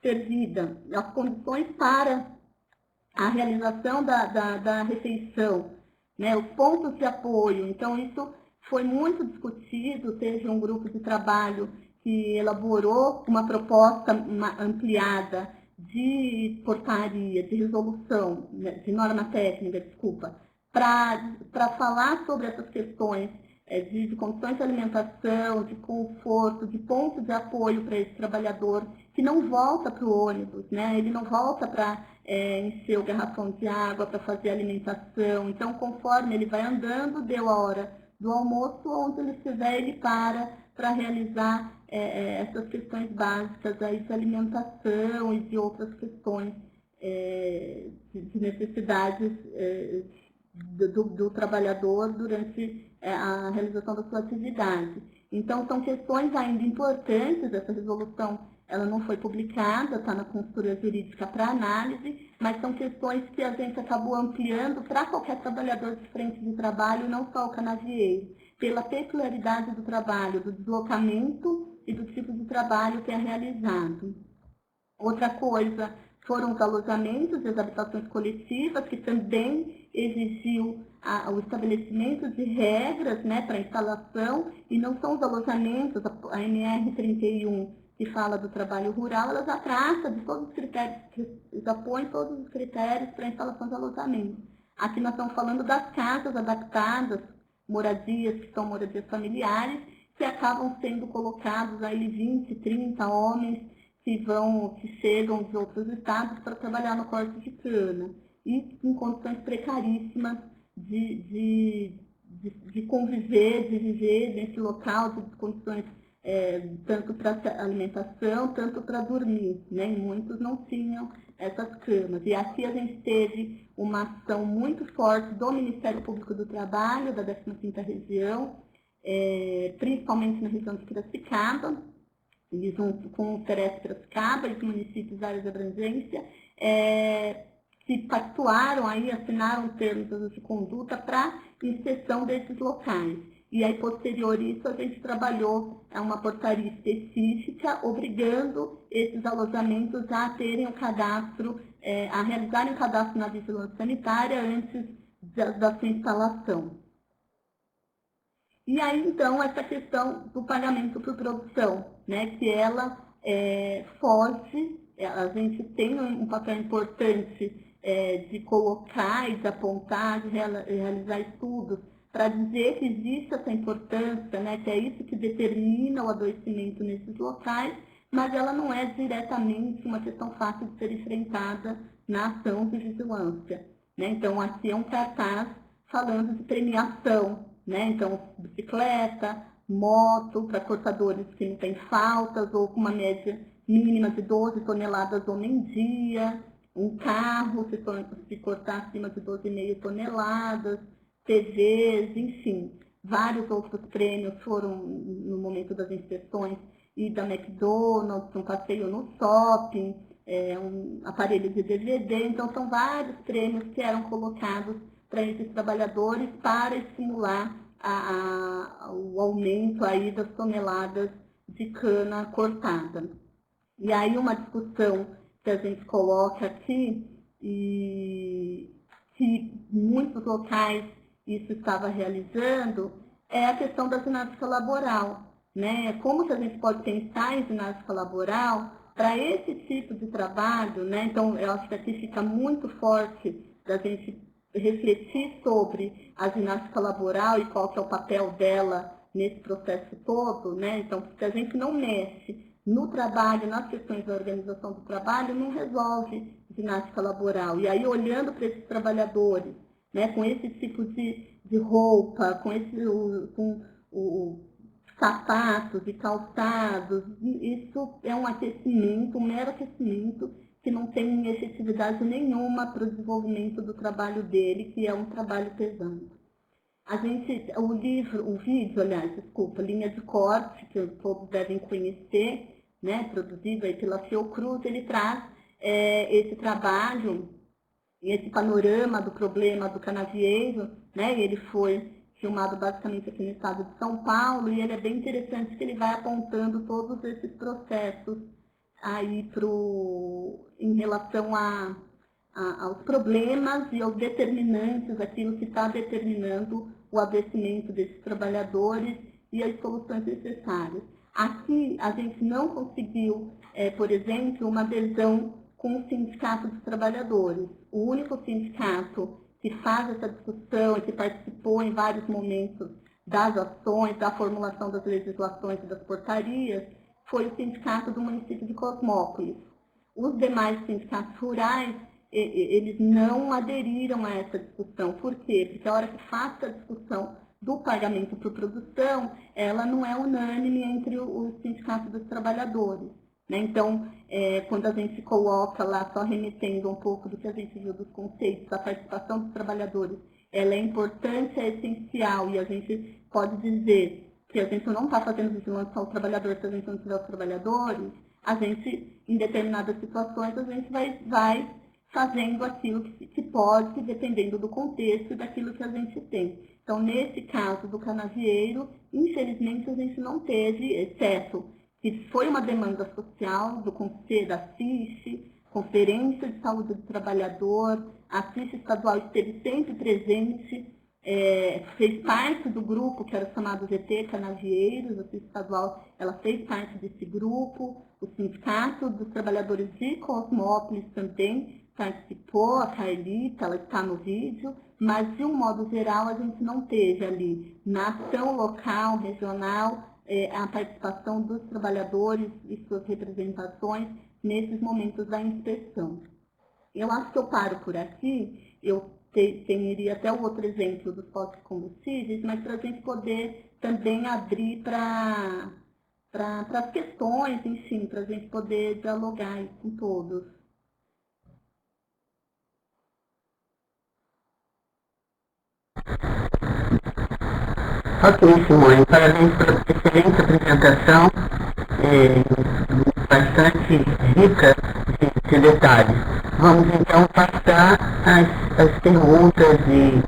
S2: servida, as condições para a realização da refeição, né, os pontos de apoio. Então, isso foi muito discutido, teve um grupo de trabalho que elaborou uma proposta ampliada de portaria, de resolução, de norma técnica, para falar sobre essas questões de condições de alimentação, de conforto, de ponto de apoio para esse trabalhador, que não volta para o ônibus, né? Ele não volta para encher o garrafão de água, para fazer alimentação. Então, conforme ele vai andando, deu a hora do almoço, onde ele estiver, ele para realizar essas questões básicas aí de alimentação e de outras questões de necessidades do trabalhador durante a realização da sua atividade. Então, são questões ainda importantes. Essa resolução ela não foi publicada, está na consultoria jurídica para análise, mas são questões que a gente acabou ampliando para qualquer trabalhador de frente de trabalho, não só o canavieiro, pela peculiaridade do trabalho, do deslocamento e do tipo de trabalho que é realizado. Outra coisa foram os alojamentos e as habitações coletivas, que também exigiu o estabelecimento de regras, né, para instalação, e não são os alojamentos, a NR 31, que fala do trabalho rural, ela já trata de todos os critérios, já põe todos os critérios para a instalação de alojamento. Aqui nós estamos falando das casas adaptadas, moradias que são moradias familiares, que acabam sendo colocados aí 20, 30 homens, que chegam de outros estados para trabalhar no corte de cana, e em condições precaríssimas de conviver, de viver nesse local, de condições tanto para alimentação, tanto para dormir, né? E muitos não tinham essas camas. E aqui a gente teve uma ação muito forte do Ministério Público do Trabalho, da 15ª Região, principalmente na região de Piracicaba, e junto com o CERES Piracicaba e os municípios da área de abrangência, que pactuaram aí, assinaram termos de conduta para inserção desses locais. E aí, posterior a isso, a gente trabalhou uma portaria específica, obrigando esses alojamentos a terem o cadastro, a realizarem o cadastro na vigilância sanitária antes da sua instalação. E aí, então, essa questão do pagamento por produção, né, que ela foge, a gente tem um papel importante de colocar e de apontar, de realizar estudos para dizer que existe essa importância, né, que é isso que determina o adoecimento nesses locais, mas ela não é diretamente uma questão fácil de ser enfrentada na ação de vigilância, né? Então, aqui é um cartaz falando de premiação, né? Então, bicicleta, moto para cortadores que não têm faltas ou com uma média mínima de 12 toneladas homem-dia, um carro se cortar acima de 12,5 toneladas, TVs, enfim. Vários outros prêmios foram no momento das inspeções, e da McDonald's, um passeio no shopping, um aparelho de DVD. Então, são vários prêmios que eram colocados para esses trabalhadores para estimular o aumento aí das toneladas de cana cortada. E aí uma discussão que a gente coloca aqui, e que muitos locais isso estava realizando, é a questão da ginástica laboral, né? Como que a gente pode pensar em ginástica laboral para esse tipo de trabalho, né? Então, eu acho que aqui fica muito forte da gente refletir sobre a ginástica laboral e qual que é o papel dela nesse processo todo, né? Então, se a gente não mexe no trabalho, nas questões da organização do trabalho, não resolve ginástica laboral. E aí, olhando para esses trabalhadores, né, com esse tipo de roupa, com sapatos e calçados, isso é um aquecimento, um mero aquecimento, que não tem efetividade nenhuma para o desenvolvimento do trabalho dele, que é um trabalho pesado. Linha de Corte, que todos devem conhecer, né, produzido aí pela Fiocruz, ele traz esse trabalho, esse panorama do problema do canavieiro, né, e ele foi filmado basicamente aqui no estado de São Paulo, e ele é bem interessante que ele vai apontando todos esses processos aí em relação aos problemas e aos determinantes, aquilo que está determinando o adoecimento desses trabalhadores e as soluções necessárias. Aqui a gente não conseguiu, por exemplo, uma adesão com o Sindicato dos Trabalhadores. O único sindicato que faz essa discussão e que participou em vários momentos das ações, da formulação das legislações e das portarias, foi o sindicato do município de Cosmópolis. Os demais sindicatos rurais, eles não aderiram a essa discussão. Por quê? Porque a hora que faça a discussão do pagamento por produção, ela não é unânime entre os sindicatos dos trabalhadores. Né? Então, quando a gente coloca lá, só remetendo um pouco do que a gente viu dos conceitos, a participação dos trabalhadores, ela é importante, é essencial, e a gente pode dizer que a gente não está fazendo vigilância ao trabalhador se a gente não tiver os trabalhadores, a gente, em determinadas situações, a gente vai fazendo aquilo que pode, dependendo do contexto e daquilo que a gente tem. Então, nesse caso do canavieiro, infelizmente a gente não teve, exceto que foi uma demanda social do Conselho da CIS, Conferência de Saúde do Trabalhador, a CIS estadual esteve sempre presente, fez parte do grupo que era chamado GT Canavieiros, a CIS estadual ela fez parte desse grupo, o Sindicato dos Trabalhadores de Cosmópolis também participou, a Carlita, ela está no vídeo, mas de um modo geral a gente não teve ali na ação local, regional, a participação dos trabalhadores e suas representações nesses momentos da inspeção. Eu acho que eu paro por aqui, eu teria até o outro exemplo dos postos de combustíveis, mas para a gente poder também abrir para as questões, enfim, para a gente poder dialogar aí com todos.
S1: Ok, Simone, parabéns pela excelente apresentação, bastante rica de detalhes. Vamos então passar às perguntas e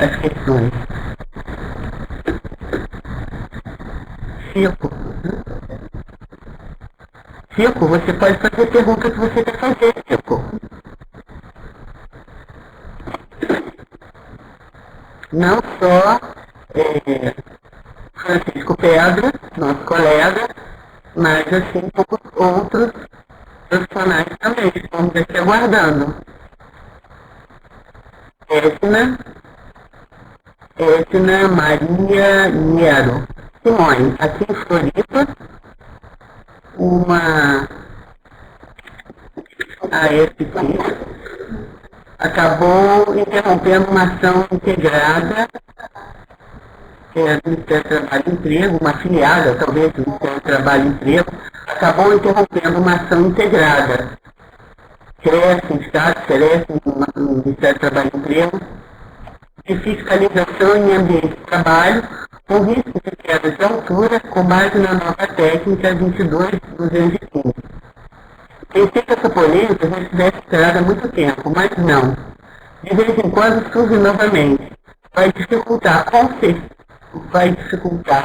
S1: às questões. Chico, você pode fazer a pergunta que você quer fazer, Chico. Não só Francisco Pedra, nosso colega, mas assim como outros profissionais também, estamos aqui aguardando. Edna Maria Niero. Simone, aqui em Floripa, a ESP acabou interrompendo uma ação integrada do Ministério do Trabalho e Emprego, uma afiliada, talvez, do Ministério do Trabalho e Emprego, acabou interrompendo uma ação integrada. CREA, Sindicato, CERES, Ministério do Trabalho e Emprego, de fiscalização em ambiente de trabalho, com risco de queda de altura, com base na nova técnica 22.215. Pensei que essa polêmica já estivesse esperada há muito tempo, mas não. De vez em quando surge novamente. Vai dificultar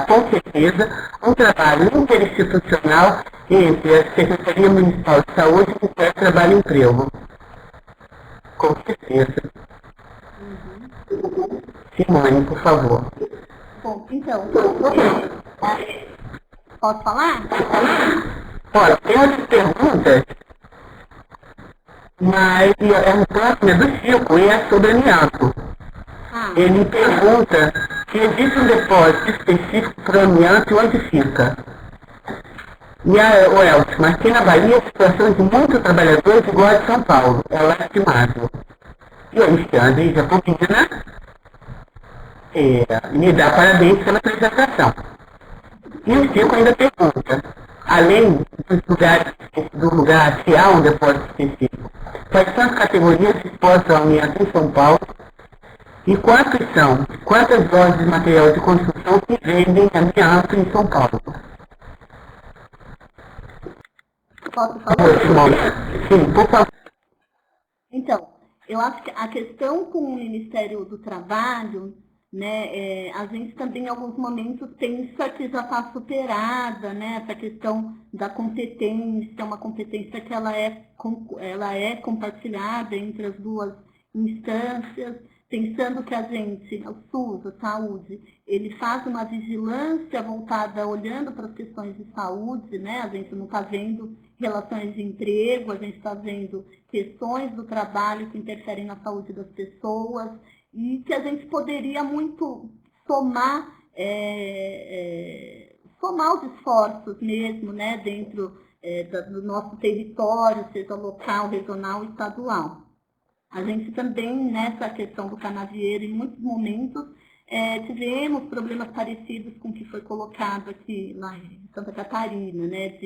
S1: com certeza um trabalho interinstitucional entre a Secretaria Municipal de Saúde e o Ministério do Trabalho e Emprego. Com certeza. Simone, por favor.
S2: Bom, então, posso falar?
S1: Olha, tem outras perguntas, mas a próxima é do Chico e é sobre amianto. Ele pergunta se existe um depósito específico para amianto e onde fica. E o Elton, aqui na Bahia a situação de muitos trabalhadores igual a de São Paulo, é lastimável. E o Alexandre Jacobina me dá parabéns pela apresentação. E o Chico ainda pergunta, além do lugar se há um depósito específico, quais são as categorias expostas ao amianto em São Paulo e quantas lojas de material de construção que vendem amianto em São Paulo?
S2: Posso falar?
S1: Sim, por favor.
S2: Então, eu acho que a questão com o Ministério do Trabalho, né, a gente também em alguns momentos pensa que já está superada, né, essa questão da competência, uma competência que ela é compartilhada entre as duas instâncias, pensando que a gente, o SUS, a saúde, ele faz uma vigilância voltada, olhando para as questões de saúde, né, a gente não está vendo relações de emprego, a gente está vendo questões do trabalho que interferem na saúde das pessoas, e que a gente poderia muito somar os esforços mesmo, né, dentro do nosso território, seja local, regional, estadual. A gente também, nessa questão do canavieiro, em muitos momentos, tivemos problemas parecidos com o que foi colocado aqui lá em Santa Catarina, né,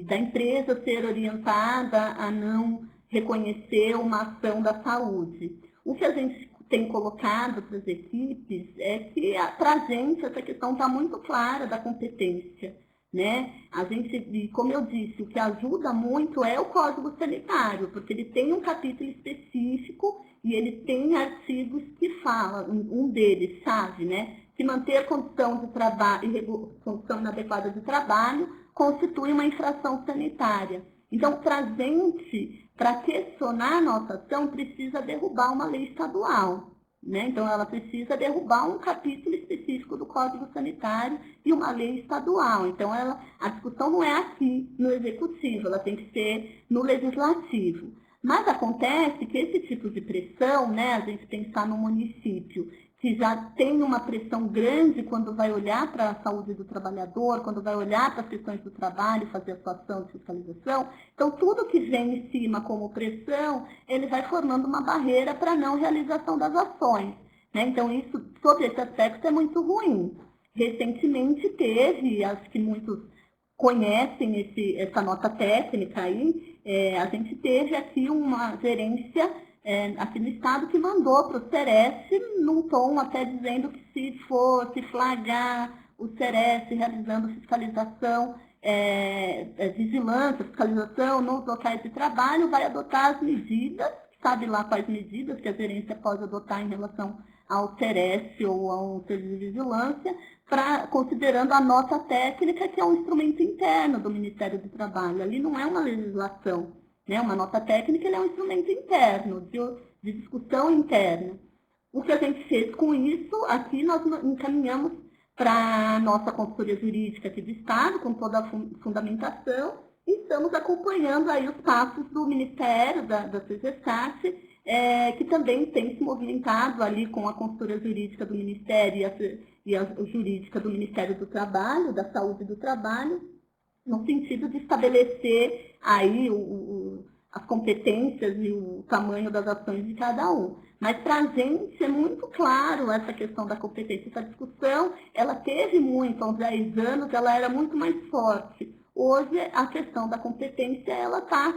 S2: da empresa ser orientada a não reconhecer uma ação da saúde. O que a gente tem colocado para as equipes é que, para a gente, essa questão está muito clara da competência, né? A gente, como eu disse, o que ajuda muito é o Código Sanitário, porque ele tem um capítulo específico e ele tem artigos que falam, um deles, sabe, né? Que manter condição de trabalho, condição inadequada de trabalho constitui uma infração sanitária. Então, para a gente, para questionar a nossa ação, precisa derrubar uma lei estadual, né? Então, ela precisa derrubar um capítulo específico do Código Sanitário e uma lei estadual. Então, a discussão não é aqui no Executivo, ela tem que ser no Legislativo. Mas acontece que esse tipo de pressão, né, a gente pensar no município que já tem uma pressão grande quando vai olhar para a saúde do trabalhador, quando vai olhar para as questões do trabalho, fazer a sua ação de fiscalização. Então, tudo que vem em cima como pressão, ele vai formando uma barreira para a não realização das ações, né? Então, isso, sobre esse aspecto, é muito ruim. Recentemente teve, acho que muitos conhecem essa nota técnica aí, a gente teve aqui uma gerência aqui no estado que mandou para o Ceres, num tom até dizendo que se fosse flagrar o Ceres realizando fiscalização, vigilância, fiscalização nos locais de trabalho, vai adotar as medidas, sabe lá quais medidas que a gerência pode adotar em relação ao Ceres ou ao serviço de vigilância, considerando a nota técnica, que é um instrumento interno do Ministério do Trabalho. Ali não é uma legislação, né? Uma nota técnica é um instrumento interno, de discussão interna. O que a gente fez com isso, aqui nós encaminhamos para a nossa consultoria jurídica aqui do Estado, com toda a fundamentação, e estamos acompanhando aí os passos do Ministério, da CGSAT, que também tem se movimentado ali com a consultoria jurídica do Ministério e a jurídica do Ministério do Trabalho, da Saúde e do Trabalho, no sentido de estabelecer aí as competências e o tamanho das ações de cada um. Mas para a gente é muito claro essa questão da competência. Essa discussão, ela teve muito, há uns 10 anos, ela era muito mais forte. Hoje, a questão da competência, ela está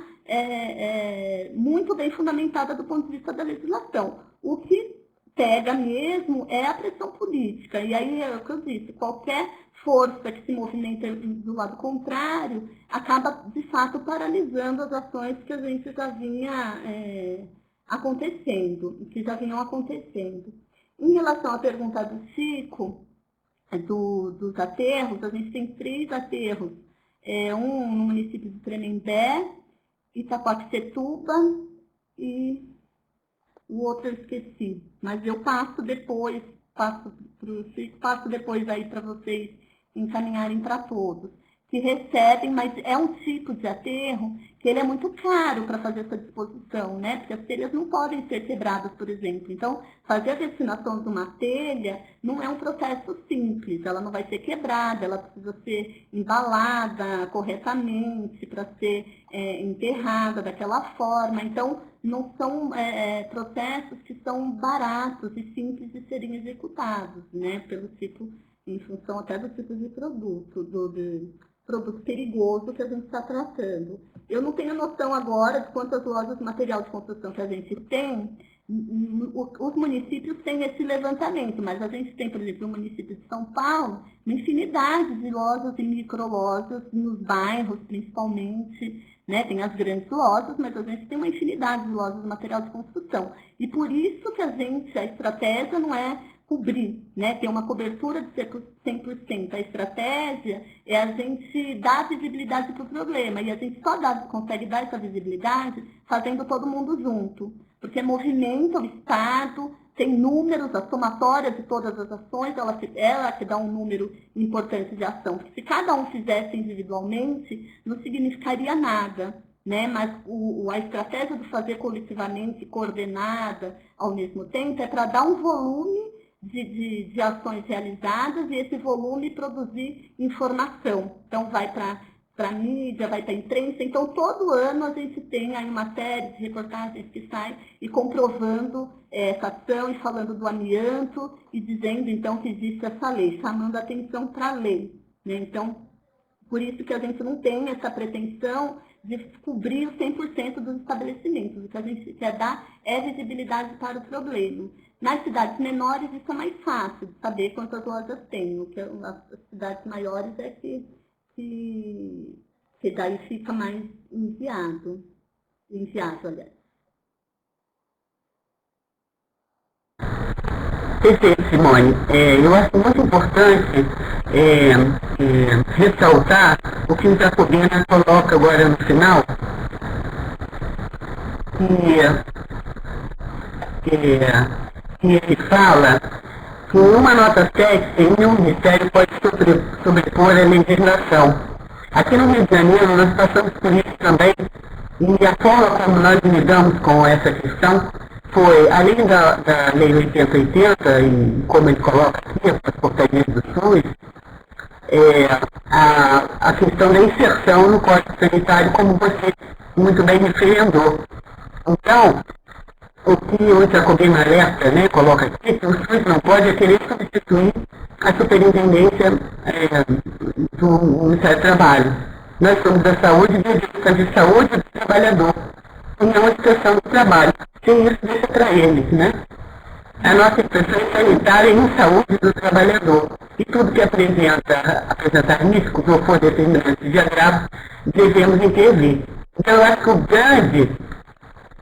S2: muito bem fundamentada do ponto de vista da legislação. O que pega mesmo é a pressão política. E aí é o que eu disse, qualquer força que se movimenta do lado contrário acaba, de fato, paralisando as ações que a gente já vinha acontecendo, que já vinham acontecendo. Em relação à pergunta do Chico, dos aterros, a gente tem 3 aterros, um no município de Tremembé, Itaquaquecetuba e o outro eu esqueci, mas eu passo depois aí para vocês encaminharem para todos, que recebem, mas é um tipo de aterro que ele é muito caro para fazer essa disposição, né? Porque as telhas não podem ser quebradas, por exemplo. Então, fazer a destinação de uma telha não é um processo simples, ela não vai ser quebrada, ela precisa ser embalada corretamente para ser enterrada daquela forma. Então, não são processos que são baratos e simples de serem executados, né? Pelo tipo, em função até do tipo de produto, do produto perigoso que a gente está tratando. Eu não tenho noção agora de quantas lojas de material de construção que a gente tem. Os municípios têm esse levantamento, mas a gente tem, por exemplo, no município de São Paulo, uma infinidade de lojas e microlojas, nos bairros principalmente, né? Tem as grandes lojas, mas a gente tem uma infinidade de lojas de material de construção. E por isso que a estratégia não é cobrir, né? Ter uma cobertura de 100%. A estratégia é a gente dar visibilidade para o problema, e a gente só consegue dar essa visibilidade fazendo todo mundo junto, porque movimenta o Estado, tem números, a somatória de todas as ações, ela que dá um número importante de ação. Se cada um fizesse individualmente, não significaria nada, né? Mas a estratégia de fazer coletivamente, coordenada, ao mesmo tempo, é para dar um volume de ações realizadas e esse volume produzir informação. Então, vai para a mídia, vai para a imprensa. Então, todo ano a gente tem aí uma série de reportagens que saem e comprovando essa ação e falando do amianto e dizendo, então, que existe essa lei, chamando a atenção para a lei, né? Então, por isso que a gente não tem essa pretensão de cobrir o 100% dos estabelecimentos. O que a gente quer dar é visibilidade para o problema. Nas cidades menores, isso é mais fácil de saber quantas lojas tem. O que as cidades maiores é que daí fica mais enviado, aliás.
S1: Perfeito, Simone. Eu acho muito importante ressaltar o que o Jacobina coloca agora no final, que ele fala que uma nota técnica em um ministério pode sobrepor a legislação. Aqui no Rio de Janeiro nós passamos por isso também, e a forma como nós lidamos com essa questão foi, além da Lei 8080, e como ele coloca aqui, as portarias do SUS, a questão da inserção no Código Sanitário, como você muito bem referendou. Então, o que o Jacobina alerta, né, coloca aqui, que o SUS não pode querer substituir a superintendência do Ministério do Trabalho. Nós somos da saúde, de saúde do trabalhador, e não a expressão do trabalho. Sem isso, deixa para eles, né? A nossa expressão é sanitária e em saúde do trabalhador. E tudo que apresentar riscos ou for determinante de agravo, devemos intervir. Então, eu acho que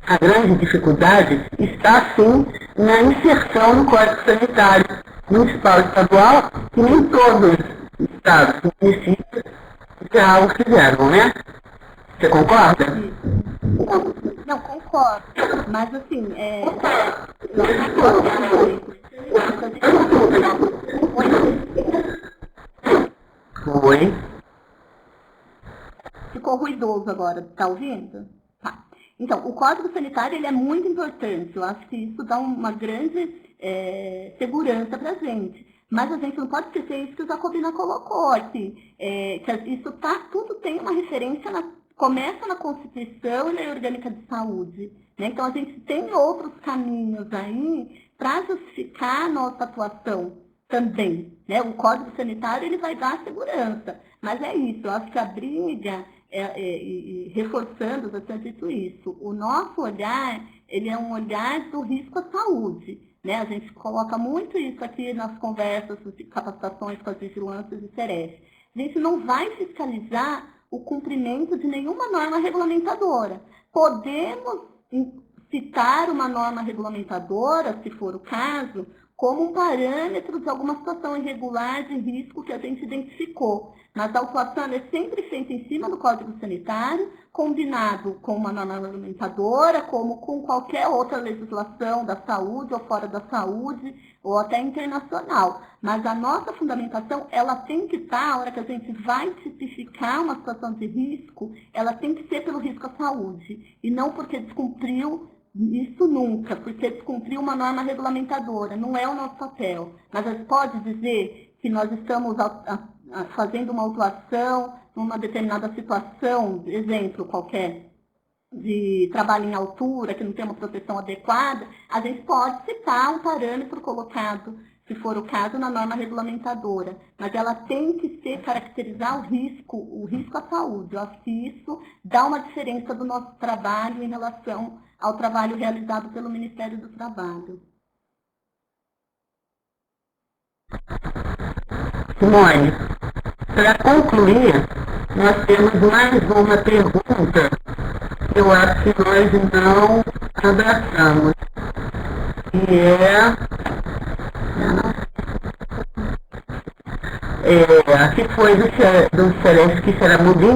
S1: a grande dificuldade está, sim, na inserção no Código Sanitário Municipal e Estadual, que nem todos os estados e municípios já o fizeram, né? Você concorda?
S2: Não, concordo. Mas, assim, eu concordo com
S1: Foi.
S2: Ficou ruidoso agora, tá ouvindo? Tá. Então, o Código Sanitário ele é muito importante. Eu acho que isso dá uma grande segurança para a gente. Mas a gente não pode esquecer isso que o Jacobina colocou aqui. Que isso tudo tem uma referência, começa na Constituição e na Lei Orgânica de Saúde. Né? Então, a gente tem outros caminhos aí para justificar a nossa atuação também. Né? O Código Sanitário ele vai dar segurança. Mas é isso, eu acho que a briga, reforçando bastante isso, o nosso olhar, ele é um olhar do risco à saúde. Né? A gente coloca muito isso aqui nas conversas, capacitações com as vigilâncias e CEREF. A gente não vai fiscalizar o cumprimento de nenhuma norma regulamentadora. Podemos citar uma norma regulamentadora, se for o caso, como um parâmetro de alguma situação irregular de risco que a gente identificou. Mas a autuação é sempre feita em cima do Código Sanitário, combinado com uma norma regulamentadora, como com qualquer outra legislação da saúde ou fora da saúde, ou até internacional. Mas a nossa fundamentação, ela tem que estar, a hora que a gente vai tipificar uma situação de risco, ela tem que ser pelo risco à saúde, e não porque descumpriu. Isso nunca, porque descumpriu uma norma regulamentadora, não é o nosso papel. Mas a gente pode dizer que nós estamos fazendo uma autuação numa determinada situação, exemplo qualquer, de trabalho em altura, que não tem uma proteção adequada, a gente pode citar um parâmetro colocado, se for o caso, na norma regulamentadora. Mas ela tem que caracterizar o risco à saúde. Eu acho que isso dá uma diferença do nosso trabalho em relação ao trabalho realizado pelo Ministério do Trabalho.
S1: Simone, para concluir, nós temos mais uma pergunta que eu acho que nós não abraçamos, que foi do Celeste Quixeramobim,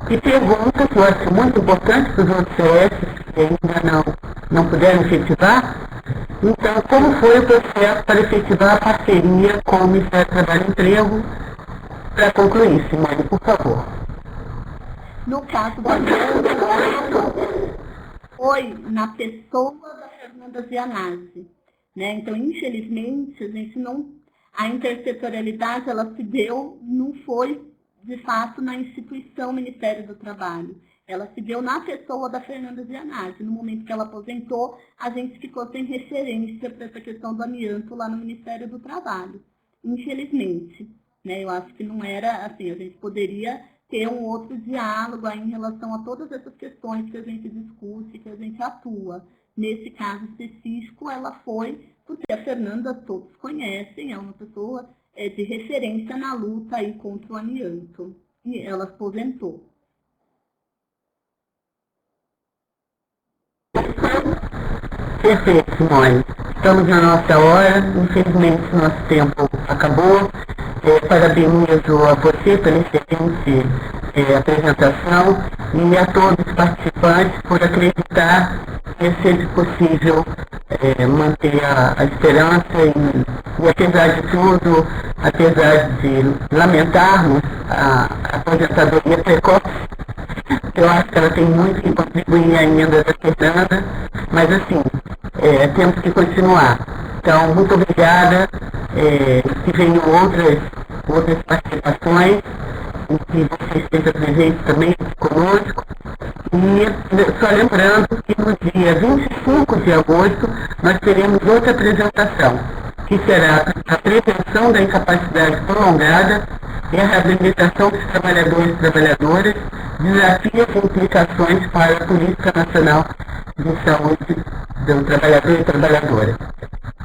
S1: que pergunta, que eu acho muito importante para os outros Celestes que ainda não puderam efetivar. Então, como foi o processo para efetivar a parceria com o Ministério do Trabalho e Emprego? Para concluir, Simone, por favor.
S2: No caso da Fernanda, foi na pessoa da Fernanda Gianazzi. né? Então, infelizmente, a intersetorialidade, ela se deu, não foi, de fato, na instituição Ministério do Trabalho. Ela se deu na pessoa da Fernanda Gianatti. No momento que ela aposentou, a gente ficou sem referência para essa questão do amianto lá no Ministério do Trabalho. Infelizmente, né? Eu acho que não era assim, a gente poderia ter um outro diálogo aí em relação a todas essas questões que a gente discute, que a gente atua. Nesse caso específico, ela foi, porque a Fernanda todos conhecem, é uma pessoa de referência na luta aí contra o amianto. E ela aposentou.
S1: Perfeito, Simone. Estamos na nossa hora, infelizmente nosso tempo acabou. Parabenizo a você pela excelente apresentação e a todos os participantes por acreditar que seja possível manter a esperança e apesar de tudo, apesar de lamentarmos a aposentadoria precoce, eu acho que ela tem muito que contribuir ainda da Fernanda, mas assim, temos que continuar. Então, muito obrigada, que venham outras participações, e que você esteja presente também conosco. E só lembrando que no dia 25 de agosto nós teremos outra apresentação, que será a prevenção da incapacidade prolongada e a reabilitação dos trabalhadores e trabalhadoras, desafios e implicações para a Política Nacional de Saúde do Trabalhador e Trabalhadora.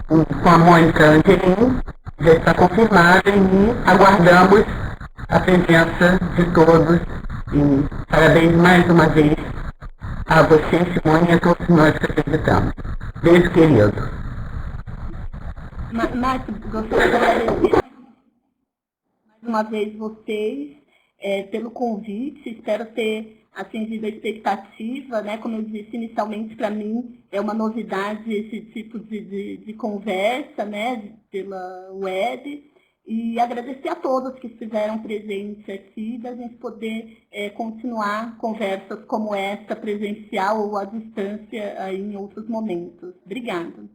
S1: Com a Mônica Angelini, já está confirmada e aguardamos a presença de todos. E parabéns mais uma vez a você, Simone, e a todos nós que acreditamos. Beijo, querido.
S2: Márcio, gostaria de agradecer mais uma vez vocês pelo convite. Espero ter atingido a expectativa, né? Como eu disse inicialmente, para mim é uma novidade esse tipo de conversa, né? Pela web. E agradecer a todos que estiveram presentes aqui, da gente poder continuar conversas como essa, presencial ou à distância, aí em outros momentos. Obrigada.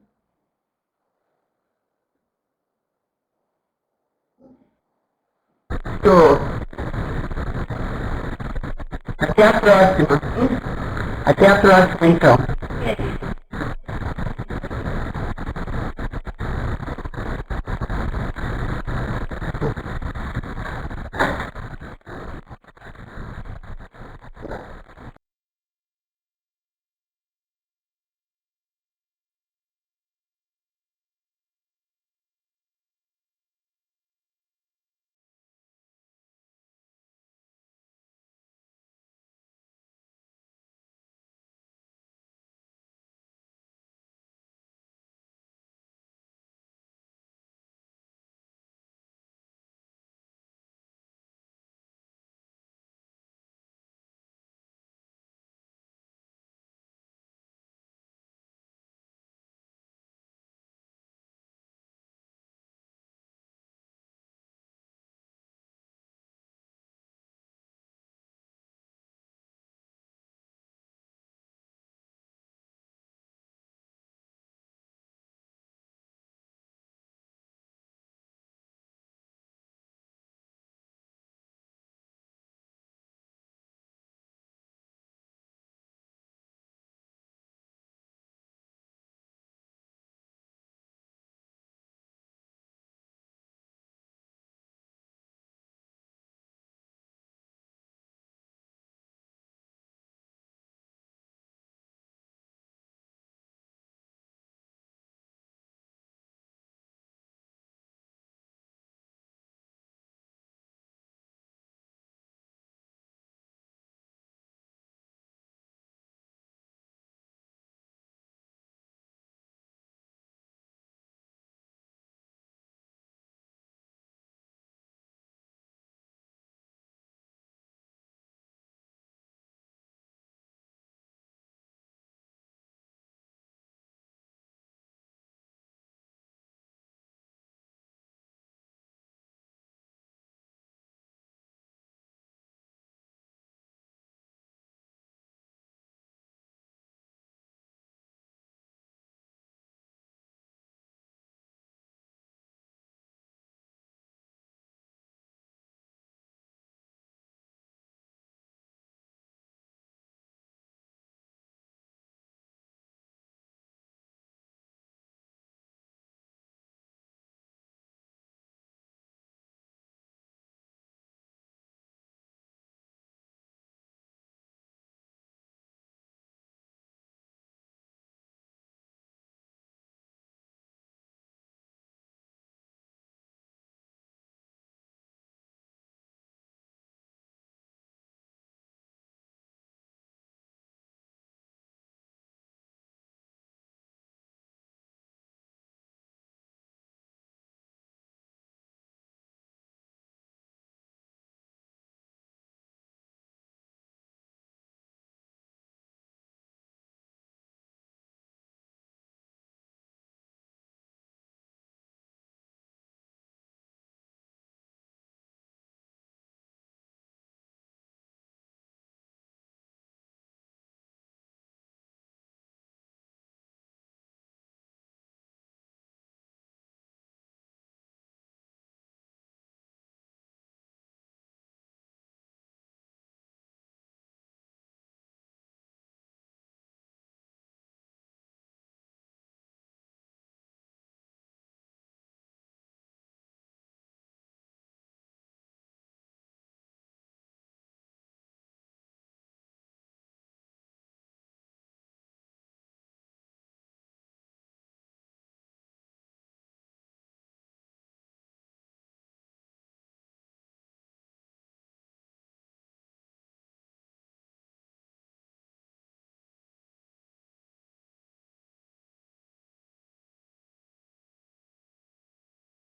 S1: Até a próxima. Até a próxima, então.